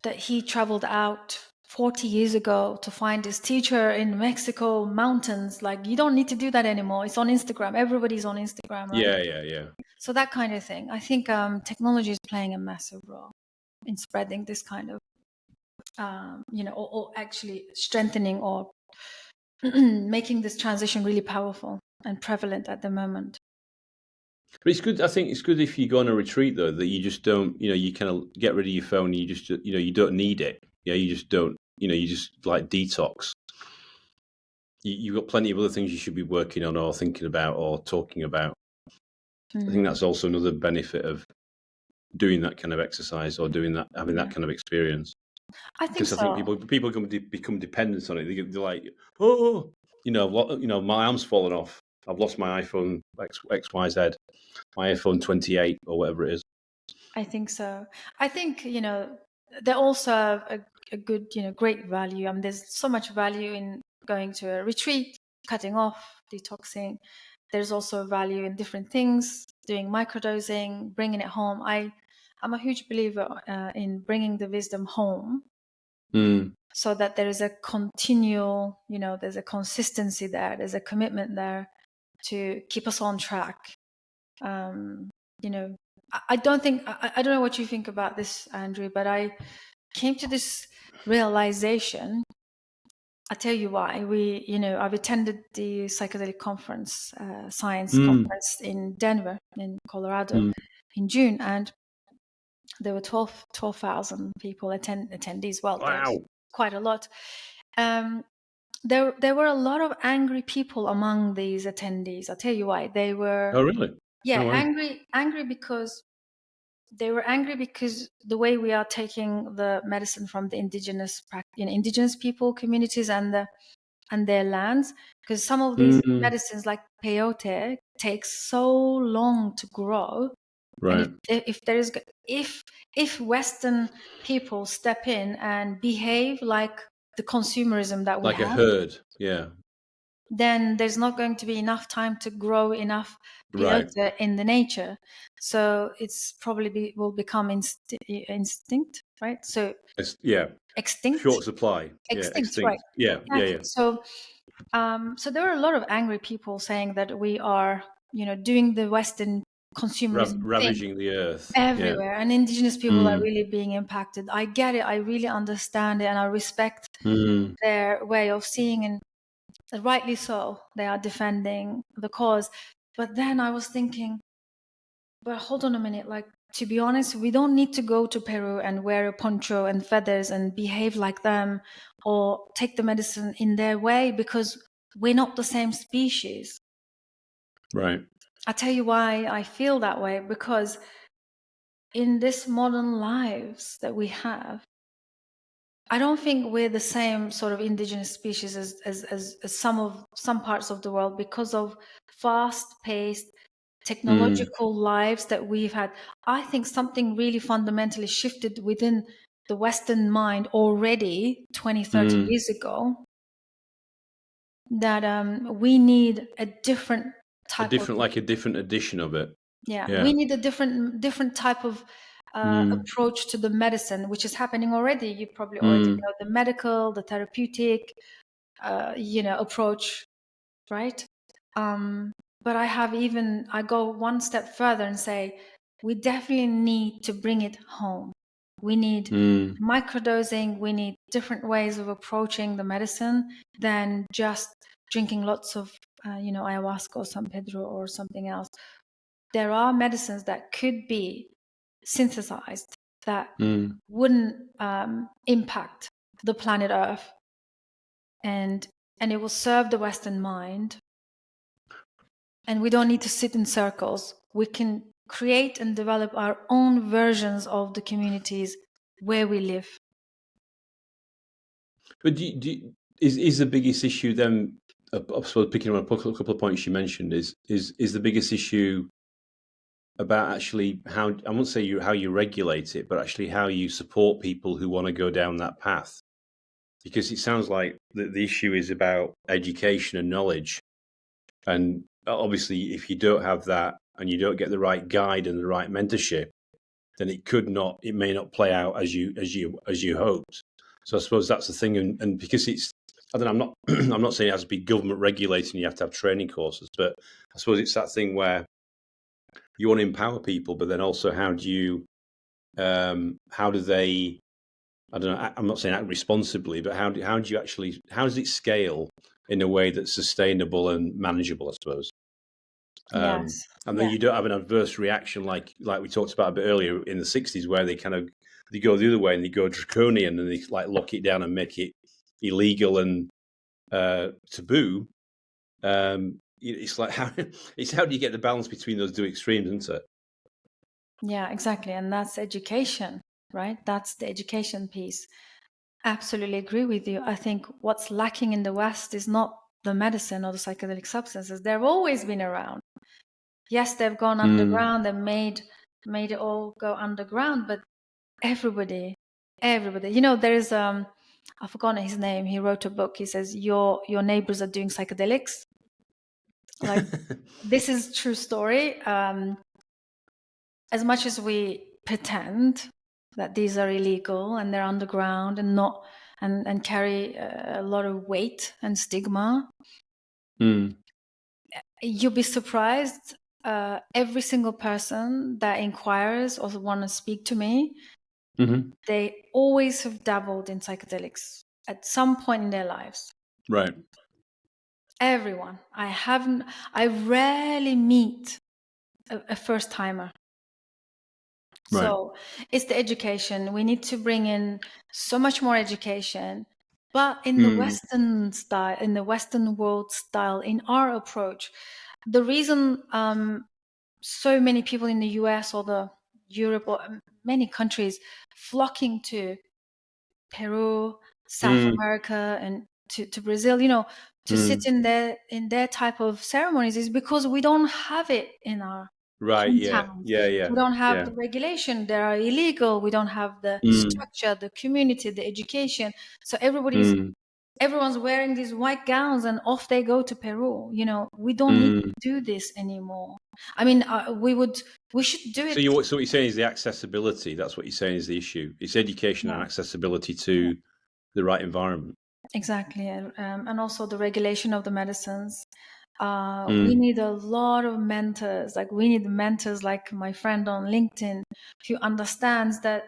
that he traveled out 40 years ago to find his teacher in Mexico mountains. Like, you don't need to do that anymore. It's on Instagram. Everybody's on Instagram, right? Yeah. So that kind of thing. I think technology is playing a massive role in spreading this kind of, or actually strengthening or making this transition really powerful and prevalent at the moment. But it's good. I think it's good if you go on a retreat, though, that you just don't, you kind of get rid of your phone. You just, you don't need it. Yeah, you just don't, you just like detox. You've got plenty of other things you should be working on or thinking about or talking about. I think that's also another benefit of doing that kind of exercise or doing that, having that kind of experience. I think so. I think people can become dependent on it. They're like, my arm's fallen off. I've lost my iPhone XYZ, my iPhone 28 or whatever it is. I think so. I think, they also have a good, great value. I mean, there's so much value in going to a retreat, cutting off, detoxing. There's also value in different things, doing microdosing, bringing it home. I'm a huge believer in bringing the wisdom home so that there is a continual, there's a consistency there. There's a commitment there to keep us on track. I don't know what you think about this, Andrew, but I came to this realization. I'll tell you why. I've attended the Psychedelic Conference, Science Conference in Denver, in Colorado, in June, and there were 12,000 people attendees. Well, there's quite a lot. There were a lot of angry people among these attendees. I'll tell you why. They were. Oh, really? Yeah, angry because they were angry because the way we are taking the medicine from the indigenous people, communities, and their lands, because some of these medicines like peyote takes so long to grow. Right. And if Western people step in and behave like the consumerism that we have, like a herd, yeah, then there's not going to be enough time to grow enough peyote in the nature. So it's probably will become instinct, right? So extinct. Short supply. Extinct, yeah, right? Yeah, exactly. So, so there were a lot of angry people saying that we are, doing the Western consumerism ravaging the earth everywhere, and indigenous people are really being impacted. I get it. I really understand it, and I respect their way of seeing, and rightly so, they are defending the cause. But then I was thinking, but hold on a minute, like to be honest, we don't need to go to Peru and wear a poncho and feathers and behave like them or take the medicine in their way, because we're not the same species. Right. I'll tell you why I feel that way, because in this modern lives that we have, I don't think we're the same sort of indigenous species as some parts of the world, because of fast-paced technological lives that we've had. I think something really fundamentally shifted within the Western mind already 20, 30 years ago, that we need a different type of... a different edition of it. we need a different type of approach to the medicine, which is happening already. You probably already know the medical, the therapeutic, approach, right? But I go one step further and say, we definitely need to bring it home. We need microdosing. We need different ways of approaching the medicine than just drinking lots of, ayahuasca or San Pedro or something else. There are medicines that could be synthesized that wouldn't impact the planet Earth, and it will serve the Western mind. And we don't need to sit in circles. We can create and develop our own versions of the communities where we live. But is the biggest issue then, I suppose, picking on a couple of points you mentioned, is the biggest issue about actually how, I won't say how you regulate it, but actually how you support people who want to go down that path? Because it sounds like the issue is about education and knowledge. And obviously, if you don't have that and you don't get the right guide and the right mentorship, then it may not play out as you hoped. So I suppose that's the thing. And because I don't know, I'm not saying it has to be government regulated and you have to have training courses, but I suppose it's that thing where you want to empower people, but then also how do they, I don't know, I'm not saying act responsibly, but how does it scale in a way that's sustainable and manageable, I suppose? Yes. And then you don't have an adverse reaction like we talked about a bit earlier in the 60s, where they go the other way and they go draconian and they like lock it down and make it illegal and taboo. It's like how do you get the balance between those two extremes, isn't it? Yeah, exactly. And that's education, right? That's the education piece. Absolutely agree with you. I think what's lacking in the West is not the medicine or the psychedelic substances. They've always been around. Yes, they've gone underground and made it all go underground, but everybody, there is I've forgotten his name. He wrote a book. He says your neighbors are doing psychedelics. Like, this is true story. As much as we pretend that these are illegal and they're underground and not and carry a lot of weight and stigma, you'll be surprised. Every single person that inquires or want to speak to me, they always have dabbled in psychedelics at some point in their lives. Right. Everyone. I rarely meet a first timer. Right. So it's the education. We need to bring in so much more education, but in the Western style, in the Western world style, in our approach. The reason so many people in the US or the Europe or many countries flocking to Peru, South America, and to Brazil, to sit in their type of ceremonies is because we don't have it in our hometowns. We don't have the regulation. They are illegal. We don't have the structure, the community, the education. So everyone's wearing these white gowns and off they go to Peru. We don't need to do this anymore. I mean, we should do it. So what you're saying is the accessibility. That's what you're saying is the issue. It's education and accessibility to the right environment. Exactly. And also the regulation of the medicines. We need a lot of mentors. Like, we need mentors like my friend on LinkedIn who understands that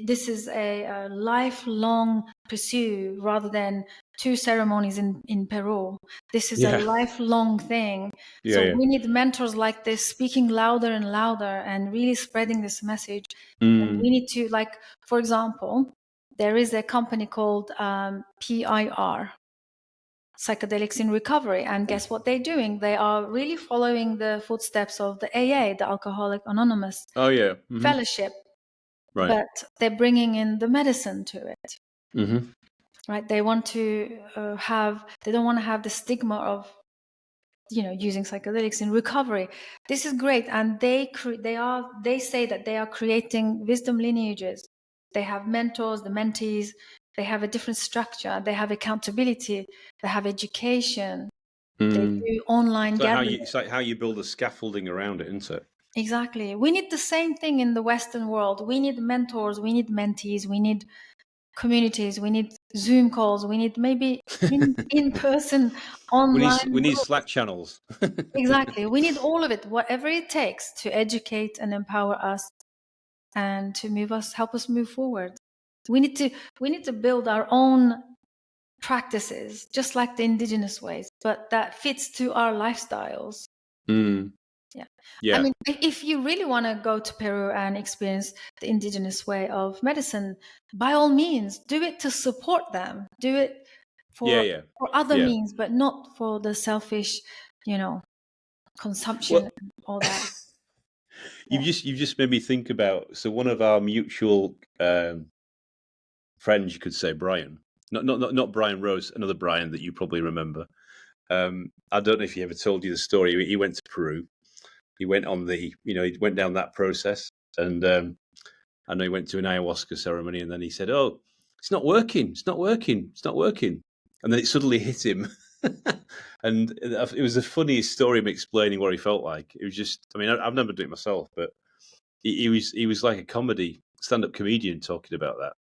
this is a lifelong pursuit rather than 2 ceremonies in Peru. This is a Yeah. lifelong thing. Yeah. So Yeah. we need mentors like this speaking louder and louder and really spreading this message. And we need to, like, for example, there is a company called PIR, Psychedelics in Recovery. And guess what they're doing? They are really following the footsteps of the AA, the Alcoholic Anonymous Oh yeah. Fellowship. Right. But they're bringing in the medicine to it. Mm-hmm. Right? They want to they don't want to have the stigma of, using psychedelics in recovery. This is great. And they say that they are creating wisdom lineages. They have mentors, the mentees, they have a different structure, they have accountability, they have education, they do online gatherings. It's like how you build a scaffolding around it, isn't it? Exactly. We need the same thing in the Western world. We need mentors, we need mentees, we need communities, we need Zoom calls, we need maybe in-person, online. We need Slack channels. Exactly. We need all of it, whatever it takes to educate and empower us and to help us move forward. We need to build our own practices, just like the indigenous ways, but that fits to our lifestyles. Yeah. I mean, if you really want to go to Peru and experience the indigenous way of medicine, by all means, do it to support them. Do it for other means, but not for the selfish, consumption and all that. You've just made me think about, so one of our mutual friends, you could say, Brian, not Brian Rose, another Brian that you probably remember. I don't know if he ever told you the story. He went to Peru. He went on he went down that process, and I know he went to an ayahuasca ceremony, and then he said, "Oh, it's not working. It's not working. It's not working." And then it suddenly hit him. And it was the funniest story of him explaining what he felt like. It was just, I mean, I've never done it myself, but he was like a stand-up comedian talking about that.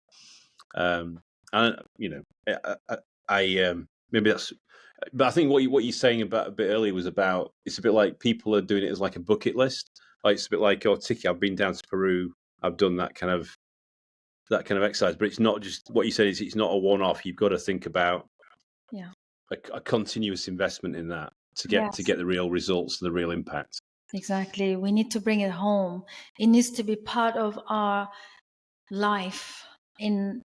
Maybe that's, but I think what you're saying about a bit earlier was about, it's a bit like people are doing it as like a bucket list. Like, it's a bit like, oh, Tiki, I've been down to Peru, I've done that kind of exercise, but it's not just what you said. It's not a one-off. You've got to think about a continuous investment in that to get the real results and the real impact. Exactly. We need to bring it home. It needs to be part of our life in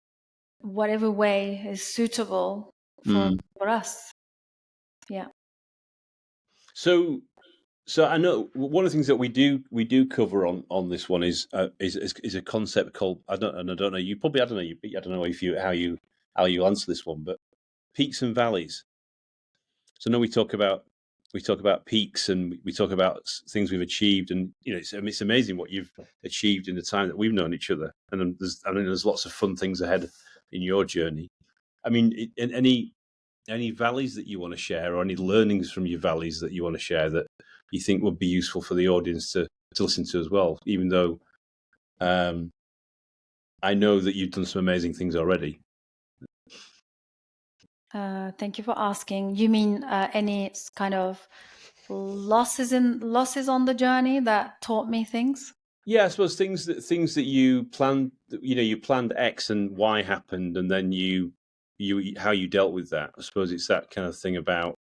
whatever way is suitable for us. Yeah. So I know one of the things that we do cover on this one is a concept called, I don't know, you probably, I don't know how you answer this one, but peaks and valleys. So I know we talk about peaks, and we talk about things we've achieved, and it's amazing what you've achieved in the time that we've known each other. And there's lots of fun things ahead in your journey. I mean, any valleys that you want to share, or any learnings from your valleys that you want to share that you think would be useful for the audience to listen to as well, even though I know that you've done some amazing things already. Thank you for asking. You mean any kind of losses on the journey that taught me things? Yeah, I suppose things that you planned. You planned X and Y happened, and then you how you dealt with that. I suppose it's that kind of thing about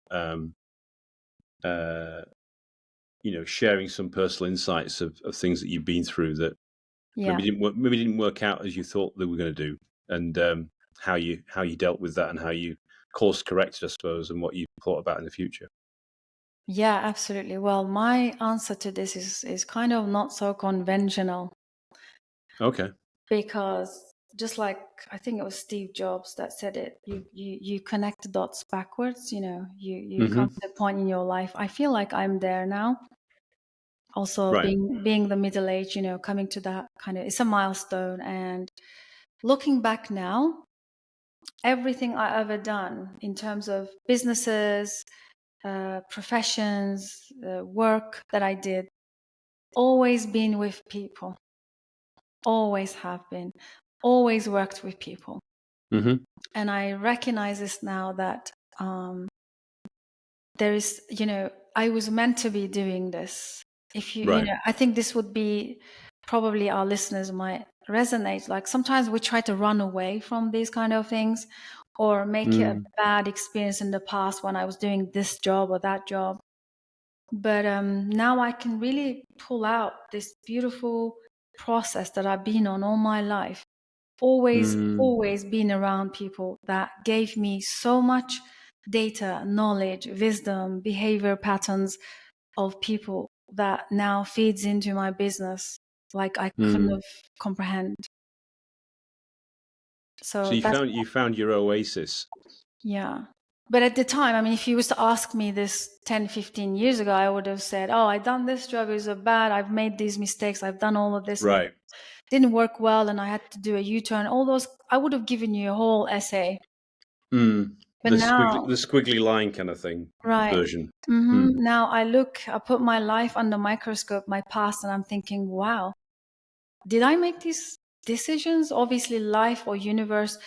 sharing some personal insights of things that you've been through that maybe didn't work out as you thought they were going to do, and how you dealt with that, and how you course corrected, I suppose, and what you thought about in the future. Yeah, absolutely. Well, my answer to this is kind of not so conventional. Okay. Because just like, I think it was Steve Jobs that said it, you connect the dots backwards, you come to a point in your life. I feel like I'm there now. Also being the middle age, coming to that kind of, it's a milestone. And looking back now, everything I ever done in terms of businesses, professions, work that I did, always been with people, always have been, always worked with people. And I recognize this now that there is, I was meant to be doing this. If I think this would be, probably our listeners might resonates. Like sometimes we try to run away from these kind of things or make it a bad experience in the past when I was doing this job or that job. But now I can really pull out this beautiful process that I've been on all my life. Always been around people that gave me so much data, knowledge, wisdom, behavior patterns of people that now feeds into my business like I couldn't have comprehend. So you found your oasis. Yeah. But at the time, I mean, if you was to ask me this 10, 15 years ago, I would have said, oh, I've done this job, it was bad, I've made these mistakes, I've done all of this. Right. Didn't work well, and I had to do a U-turn. All those, I would have given you a whole essay. But now, the squiggly line kind of thing, right. version. Now I put my life under microscope, my past, and I'm thinking, wow, did I make these decisions? Obviously, life or universe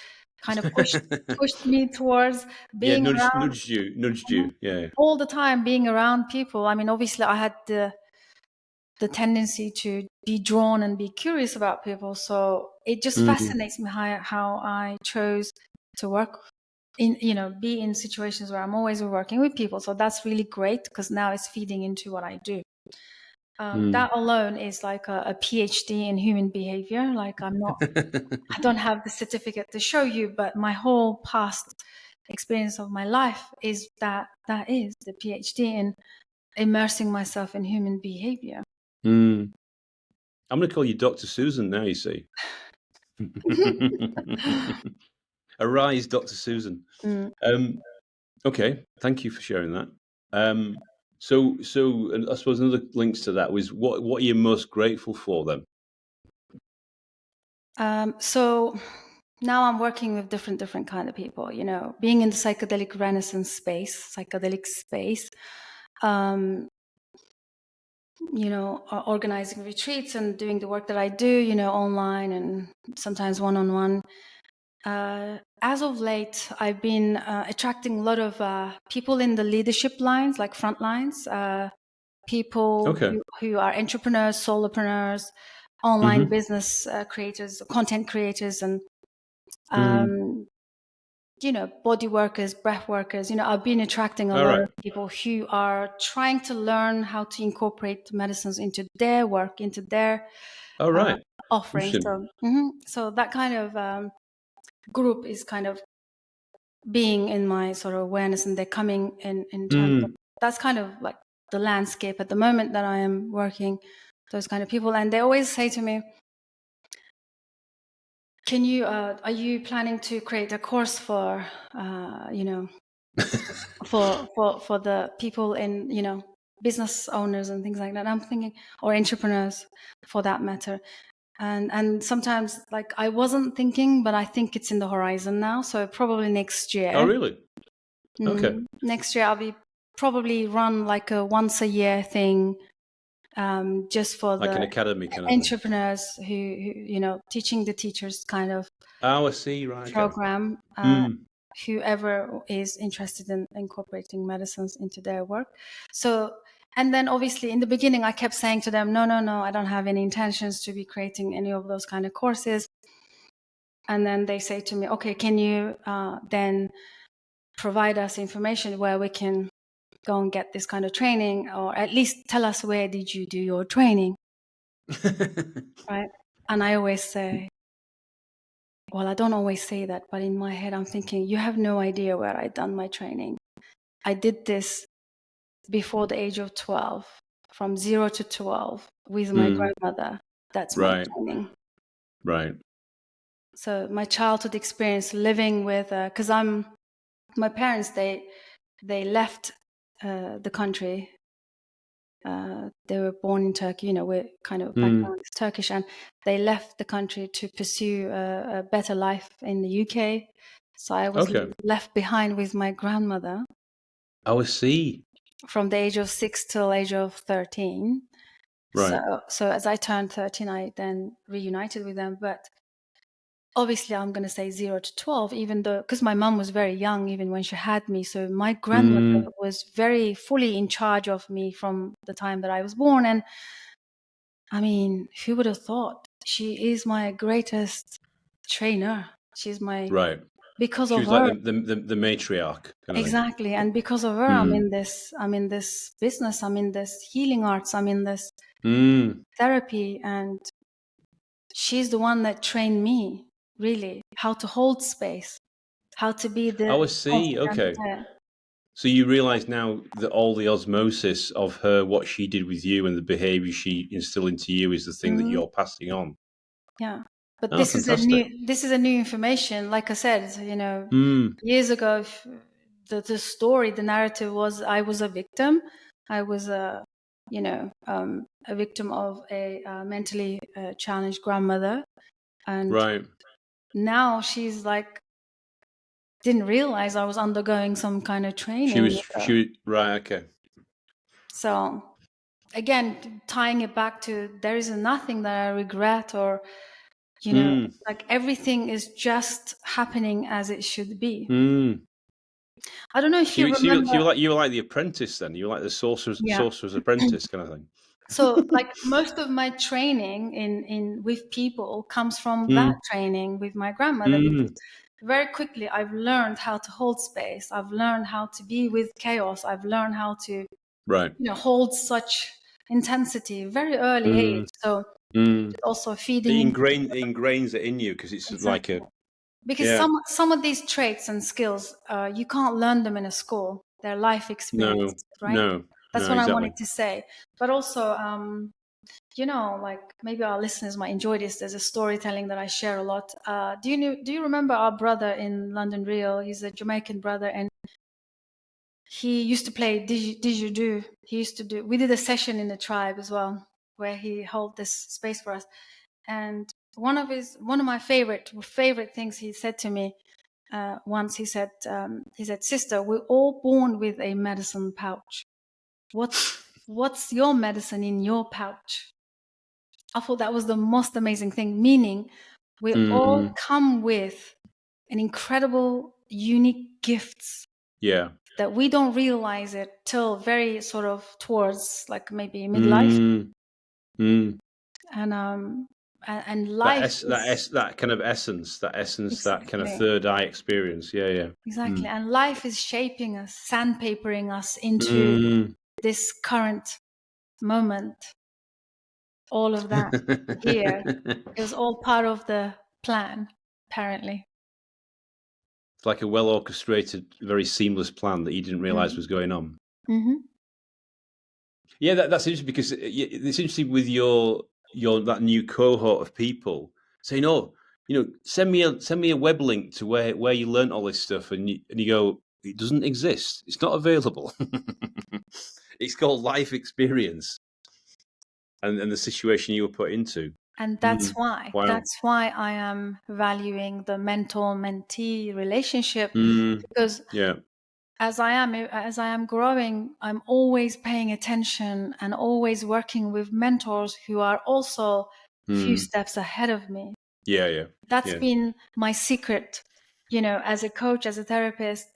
kind of pushed me towards being around. Nudged you. Yeah. All the time being around people. I mean, obviously, I had the tendency to be drawn and be curious about people. So it just fascinates me how I chose to work in, be in situations where I'm always working with people. So that's really great because now it's feeding into what I do. That alone is like a PhD in human behavior. Like I don't have the certificate to show you, but my whole past experience of my life is that is the PhD in immersing myself in human behavior. I'm going to call you Dr. Susan now, you see. Arise, Dr. Susan. Okay, thank you for sharing that. So I suppose another links to that was what are you most grateful for then? So now I'm working with different kind of people, being in the psychedelic Renaissance space, organizing retreats and doing the work that I do, online and sometimes one-on-one. As of late, I've been attracting a lot of people in the leadership lines, like front lines, people who are entrepreneurs, solopreneurs, online business creators, content creators, and body workers, breath workers. I've been attracting a lot of people who are trying to learn how to incorporate medicines into their work, into their offerings. So that kind of group is kind of being in my sort of awareness, and they're coming in terms of, that's kind of like the landscape at the moment that I am working, those kind of people. And they always say to me, can you are you planning to create a course for for the people in business owners and things like that? I'm thinking, or entrepreneurs for that matter. And sometimes, like, I wasn't thinking, but I think it's in the horizon now. So probably next year. Oh, really? Okay. Next year I'll be probably run like a once a year thing, just for like the an academy kind of entrepreneurs who teaching the teachers kind of. Oh, I see. Right. Program. Whoever is interested in incorporating medicines into their work. So. And then obviously in the beginning, I kept saying to them, no, I don't have any intentions to be creating any of those kind of courses. And then they say to me, okay, can you then provide us information where we can go and get this kind of training, or at least tell us where did you do your training? Right. And I always say, well, I don't always say that, but in my head, I'm thinking, you have no idea where I done my training. I did this before the age of 12, from 0 to 12 with my grandmother. That's my training. Right. So my childhood experience living with, because my parents, they left the country. They were born in Turkey, we're kind of background is Turkish, and they left the country to pursue a better life in the UK. So I was left behind with my grandmother. Oh, I see. From the age of 6 till age of 13. Right. So as I turned 13, I then reunited with them. But obviously, I'm going to say 0 to 12, even though, because my mom was very young even when she had me. So my grandmother was very fully in charge of me from the time that I was born. And I mean, who would have thought she is my greatest trainer. She's my, Right. because She of was like her. the matriarch kind of thing. Exactly. And because of her, I'm in this business, I'm in this healing arts, I'm in this therapy, and she's the one that trained me really how to hold space, how to be the Oh, I see. confident. Okay. So you realize now that all the osmosis of her, what she did with you and the behavior she instilled into you is the thing that you're passing on. Yeah. But Oh, this fantastic. is a new information. Like I said, years ago, the story, the narrative was I was a victim. I was a victim of a mentally challenged grandmother, and Right. now she's like didn't realize I was undergoing some kind of training. Right. Okay. So again, tying it back to there is nothing that I regret, or like everything is just happening as it should be. I don't know if you remember. You were like the apprentice then. You were like the sorcerer's apprentice kind of thing. So like most of my training in with people comes from that training with my grandmother, because very quickly I've learned how to hold space. I've learned how to be with chaos. I've learned how to hold such intensity very early age. So it's also feeding It ingrains it in you because it's like a because some of these traits and skills you can't learn them in a school. They're life experience, right? That's what exactly. I wanted to say. But also like maybe our listeners might enjoy this. There's a storytelling that I share a lot. Do you remember our brother in London Real? He's a Jamaican brother, and he used to play didgeridoo. We did a session in the tribe as well, where he held this space for us. And one of my favorite things he said to me once, he said, "Sister, we're all born with a medicine pouch. What's your medicine in your pouch?" I thought that was the most amazing thing, meaning we all come with an incredible, unique gifts. Yeah. That we don't realize it till very sort of towards like maybe midlife. And life that kind of essence, exactly. that kind of third eye experience. Yeah. Exactly. And life is shaping us, sandpapering us into this current moment. All of that here is all part of the plan, apparently. It's like a well orchestrated, very seamless plan that you didn't realize was going on. Yeah, that's interesting because it's interesting with your that new cohort of people saying, "Oh, send me a web link to where you learnt all this stuff," and you go, "It doesn't exist. It's not available." It's called life experience, and the situation you were put into. And that's why I am valuing the mentor-mentee relationship, because as I am growing, I'm always paying attention and always working with mentors who are also a few steps ahead of me. That's been my secret. As a coach, as a therapist,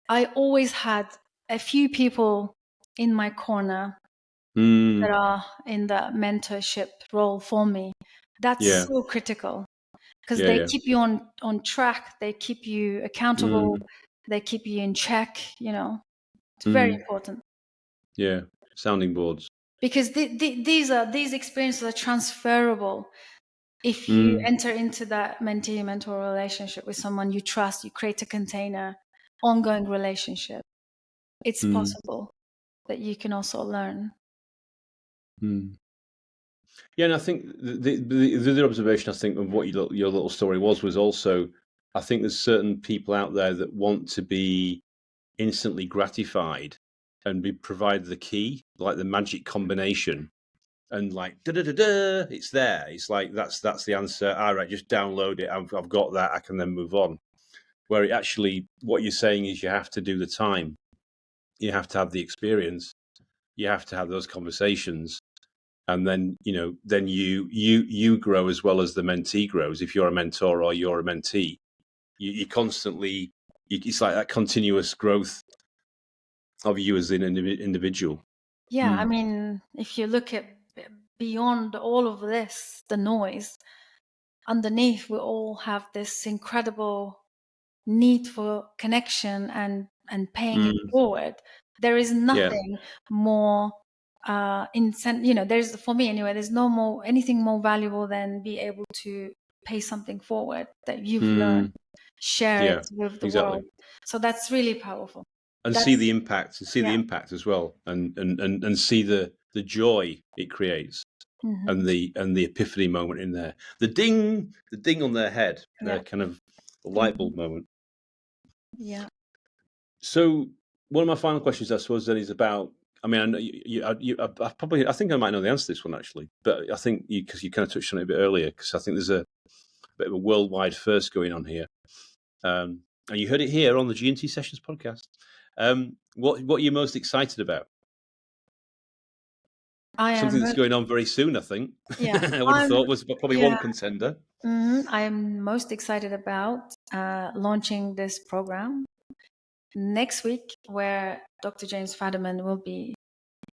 I always had a few people in my corner that are in the mentorship role for me. That's so critical, because they keep you on track, they keep you accountable, they keep you in check. It's very important. Yeah, sounding boards. Because these experiences are transferable. If you enter into that mentee-mentor relationship with someone you trust, you create a container, ongoing relationship, it's possible that you can also learn. Yeah, and I think the other observation I think of what your little story was also, I think there's certain people out there that want to be instantly gratified and be provided the key, like the magic combination, and like it's there. It's like that's the answer. All right, just download it. I've got that. I can then move on. Where it actually, what you're saying is, you have to do the time. You have to have the experience. You have to have those conversations. And then, then you grow as well as the mentee grows. If you're a mentor or you're a mentee, you constantly, it's like that continuous growth of you as an individual. Yeah, I mean, if you look at beyond all of this, the noise, underneath we all have this incredible need for connection and paying it forward. There is nothing more there's, for me anyway, there's no more anything more valuable than be able to pay something forward that you've learned, share it with the world. So that's really powerful. And that's, see the impact, the impact as well, and see the joy it creates. And the epiphany moment in there, the ding on their head, the kind of light bulb moment. Yeah. So one of my final questions, I suppose, then is about. I mean, I think I might know the answer to this one actually, but I think because you kind of touched on it a bit earlier, because I think there's a bit of a worldwide first going on here, and you heard it here on the G&T Sessions Podcast. What are you most excited about? Something that's going on very soon, I think. Yeah, I would have thought was probably one contender. I am most excited about launching this program next week, where Dr. James Fadiman will be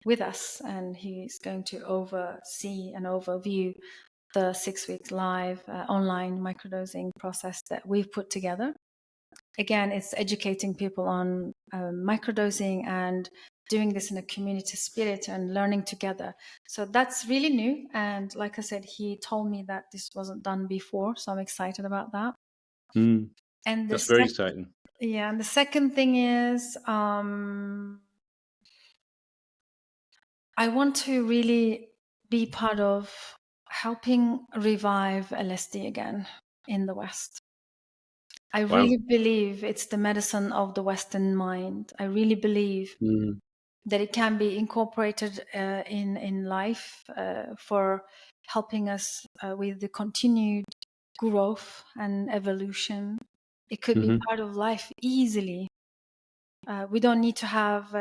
with us, and he's going to oversee and overview the 6 weeks live online microdosing process that we've put together. Again, it's educating people on microdosing and doing this in a community spirit and learning together. So that's really new. And like I said, he told me that this wasn't done before. So I'm excited about that. And that's very exciting. Yeah. And the second thing is, I want to really be part of helping revive LSD again in the West. I really believe it's the medicine of the Western mind. I really believe that it can be incorporated in life for helping us with the continued growth and evolution. It could be part of life easily. We don't need to have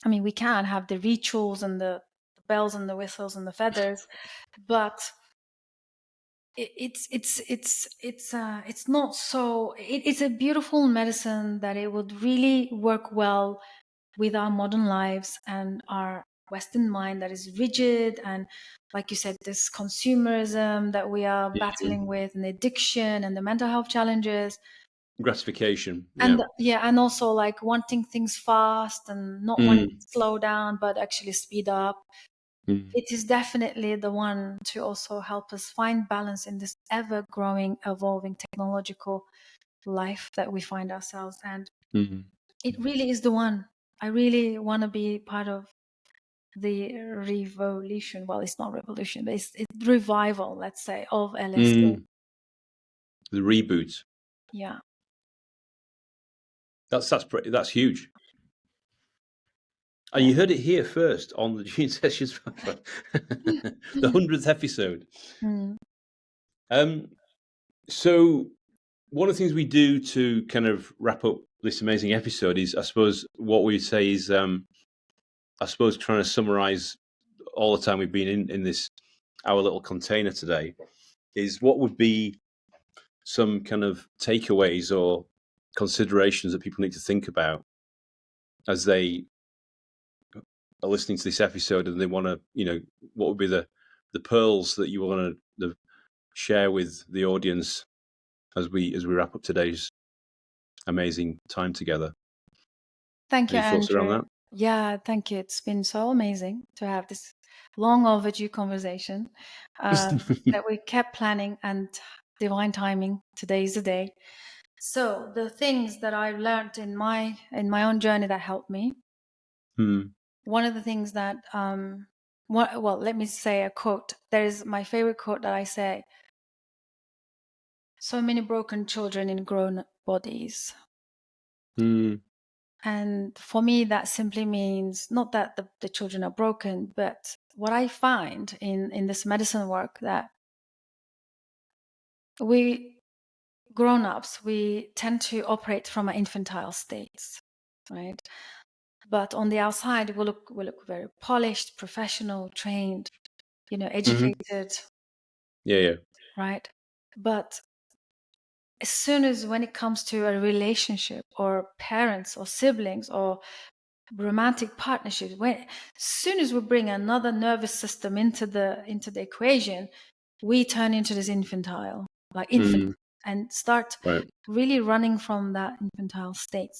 we can have the rituals and the bells and the whistles and the feathers, but it's not so. It's a beautiful medicine that it would really work well with our modern lives and our Western mind that is rigid, and like you said, this consumerism that we are battling with, and addiction and the mental health challenges, gratification, and also like wanting things fast and not wanting to slow down but actually speed up. It is definitely the one to also help us find balance in this ever-growing, evolving technological life that we find ourselves. And it really is the one. I really want to be part of the revolution. Well, it's not revolution, but it's revival, let's say, of LSD. The reboot. Yeah. That's huge. And you heard it here first on the G&T Sessions Podcast, the 100th episode. So one of the things we do to kind of wrap up this amazing episode is, I suppose, what we say is, I suppose, trying to summarize all the time we've been in this, our little container today, is what would be some kind of takeaways or considerations that people need to think about as they are listening to this episode, and they want to, what would be the pearls that you want to share with the audience as we wrap up today's amazing time together? Thank you, Any thoughts Andrew. around that? Yeah, thank you. It's been so amazing to have this long overdue conversation that we kept planning, and divine timing. Today's the day. So the things that I learned in my own journey that helped me. One of the things that let me say a quote. There is my favorite quote that I say: "So many broken children in grown bodies." And for me, that simply means not that the children are broken, but what I find in this medicine work, that we grown-ups, we tend to operate from an infantile state, right? But on the outside, we look very polished, professional, trained, educated. Yeah. Right. But as soon as when it comes to a relationship or parents or siblings or romantic partnerships, as soon as we bring another nervous system into the equation, we turn into this infantile, like infant, and start really running from that infantile state,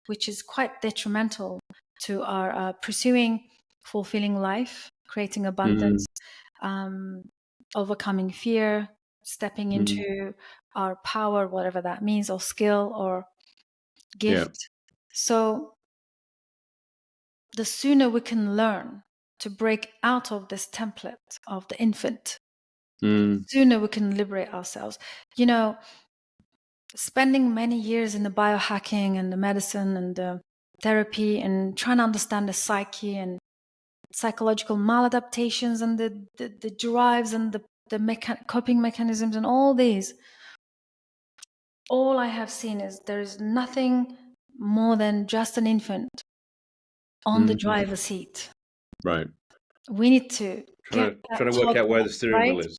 which is quite detrimental to our pursuing fulfilling life, creating abundance, overcoming fear, stepping into our power, whatever that means, or skill or gift. So the sooner we can learn to break out of this template of the infant, the sooner we can liberate ourselves. You know, spending many years in the biohacking and the medicine and the therapy and trying to understand the psyche and psychological maladaptations and the drives and the coping mechanisms and all these, all I have seen is there is nothing more than just an infant on the driver's seat. Right. We need to trying to work out where the steering wheel is.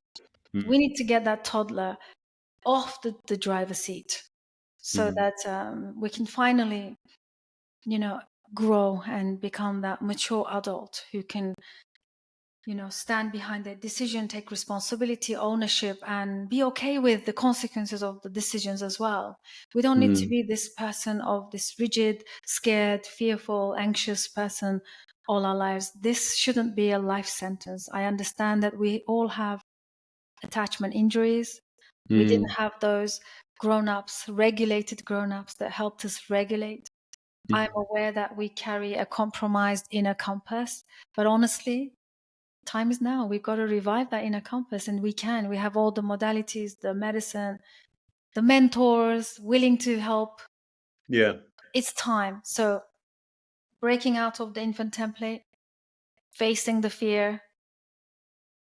We need to get that toddler off the driver's seat so that we can finally, grow and become that mature adult who can, stand behind their decision, take responsibility, ownership, and be okay with the consequences of the decisions as well. We don't need to be this person of this rigid, scared, fearful, anxious person all our lives. This shouldn't be a life sentence. I understand that we all have attachment injuries. We didn't have those grown-ups, regulated grown-ups that helped us regulate. I'm aware that we carry a compromised inner compass, but honestly, time is now. We've got to revive that inner compass, and we can. We have all the modalities, the medicine, the mentors willing to help. Yeah. It's time. So breaking out of the infant template, facing the fear,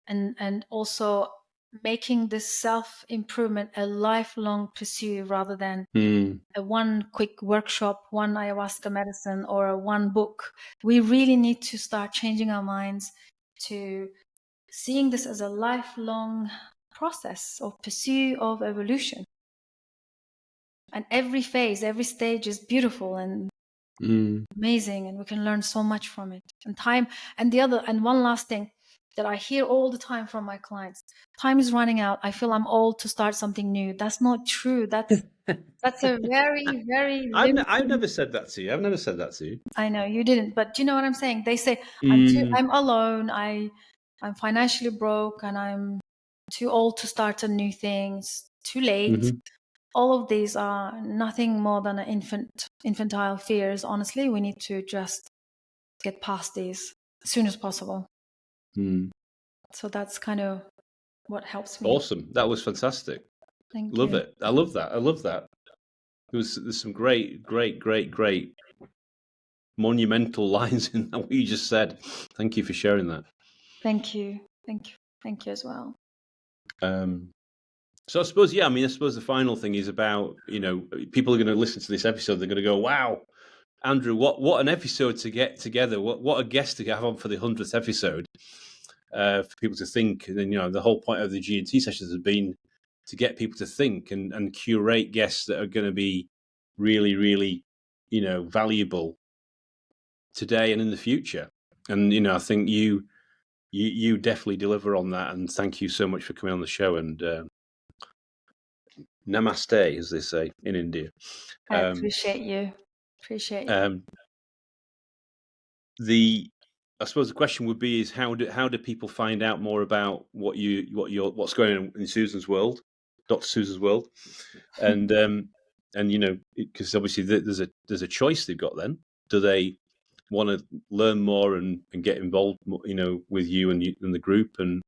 and also making this self-improvement a lifelong pursuit rather than a one quick workshop, one ayahuasca medicine, or a one book. We really need to start changing our minds to seeing this as a lifelong process of pursuit of evolution. And every phase, every stage is beautiful and amazing, and we can learn so much from it. And time, and one last thing that I hear all the time from my clients: time is running out. I feel I'm old to start something new. That's not true. That's a very, very. I've never said that to you. I've never said that to you. I know you didn't, but do you know what I'm saying? They say I'm alone. I'm financially broke, and I'm too old to start a new thing. It's too late. All of these are nothing more than infantile fears. Honestly, we need to just get past these as soon as possible. So that's kind of what helps me. Awesome. That was fantastic. Thank you. It. I love that. There's some great monumental lines in what you just said. Thank you for sharing that. Thank you as well. So I suppose the final thing is about, people are going to listen to this episode. They're going to go, wow, Andrew, what an episode to get together. What a guest to have on for the 100th episode, for people to think. And then, the whole point of the G&T sessions has been to get people to think and curate guests that are going to be really, really, valuable today and in the future. And, I think you definitely deliver on that. And thank you so much for coming on the show. And namaste, as they say in India. I appreciate you. I suppose the question would be is how do people find out more about what's going on in Susan's world, Dr. Susan's world, and because obviously there's a choice they've got. Then do they want to learn more and get involved, with you and the group and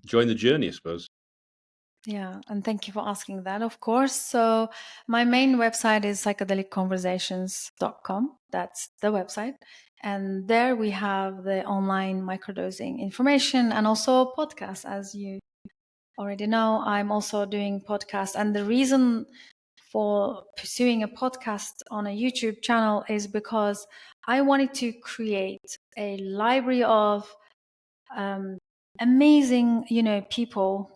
join the journey, I suppose. Yeah, and thank you for asking that, of course. So my main website is psychedelicconversations.com. That's the website. And there we have the online microdosing information and also podcasts. As you already know, I'm also doing podcasts. And the reason for pursuing a podcast on a YouTube channel is because I wanted to create a library of amazing, people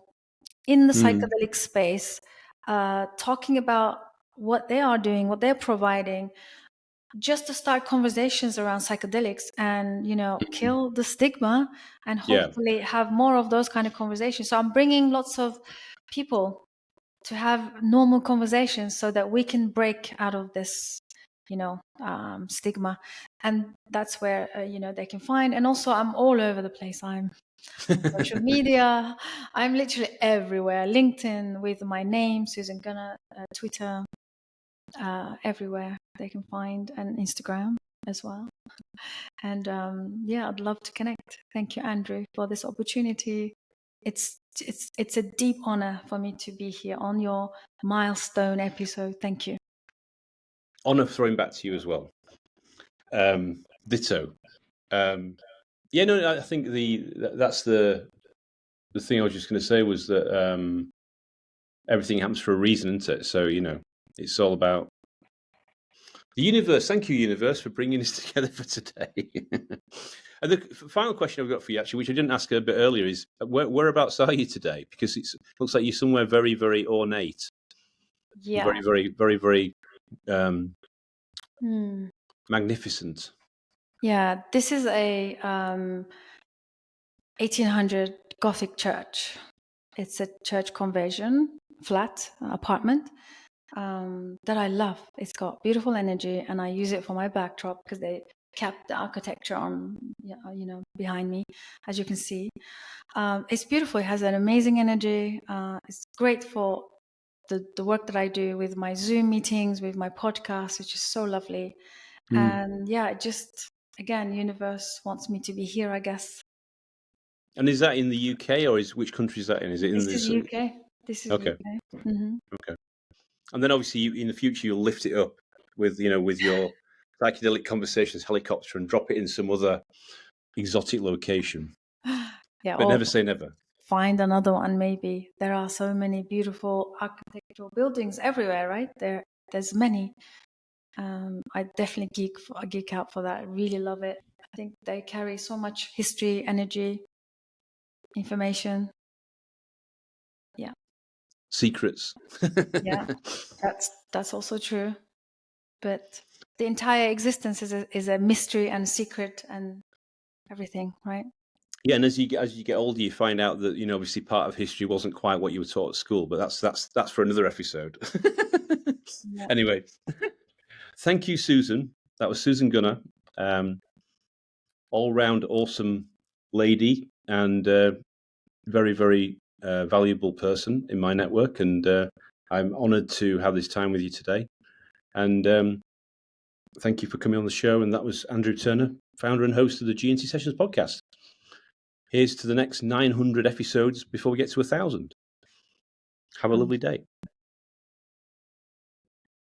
in the psychedelic space, talking about what they are doing, what they're providing, just to start conversations around psychedelics and, kill the stigma and hopefully have more of those kind of conversations. So I'm bringing lots of people to have normal conversations so that we can break out of this, stigma. And that's where, they can find. And also I'm all over the place. I'm social media. I'm literally everywhere. LinkedIn with my name, Susan Gunnar, Twitter, everywhere they can find, and Instagram as well. And I'd love to connect. Thank you, Andrew, for this opportunity. It's a deep honor for me to be here on your milestone episode. Thank you. Honor throwing back to you as well. Ditto. I think that's the thing I was just going to say was that everything happens for a reason, isn't it? So it's all about the universe. Thank you, universe, for bringing us together for today. And the final question I've got for you, actually, which I didn't ask a bit earlier, is whereabouts are you today? Because it looks like you're somewhere very, very ornate. Yeah. Very, very, very, very magnificent. Yeah, this is a 1800 Gothic church. It's a church conversion, flat apartment that I love. It's got beautiful energy, and I use it for my backdrop because they kept the architecture on, behind me, as you can see. It's beautiful. It has an amazing energy. It's great for the work that I do with my Zoom meetings, with my podcast. It's just so lovely. And again, universe wants me to be here, I guess. And is that in the UK, or which country is that in? Is it in this is UK? This is okay. UK. Mm-hmm. Okay. And then obviously in the future you'll lift it up with your Psychedelic Conversations helicopter and drop it in some other exotic location. Yeah, but never say never. Find another one, maybe. There are so many beautiful architectural buildings everywhere, right? There's many. I definitely geek out for that. I really love it. I think they carry so much history, energy, information. Yeah. Secrets. Yeah, that's also true. But the entire existence is a mystery and secret and everything, right? Yeah, and as you get older, you find out that obviously part of history wasn't quite what you were taught at school. But that's for another episode. Yeah. Anyway, thank you, Susan. That was Susan Gunnar, all-round awesome lady and very, very valuable person in my network, and I'm honoured to have this time with you today. And thank you for coming on the show. And that was Andrew Turner, founder and host of the G&T Sessions Podcast. Here's to the next 900 episodes before we get to 1,000. Have a lovely day.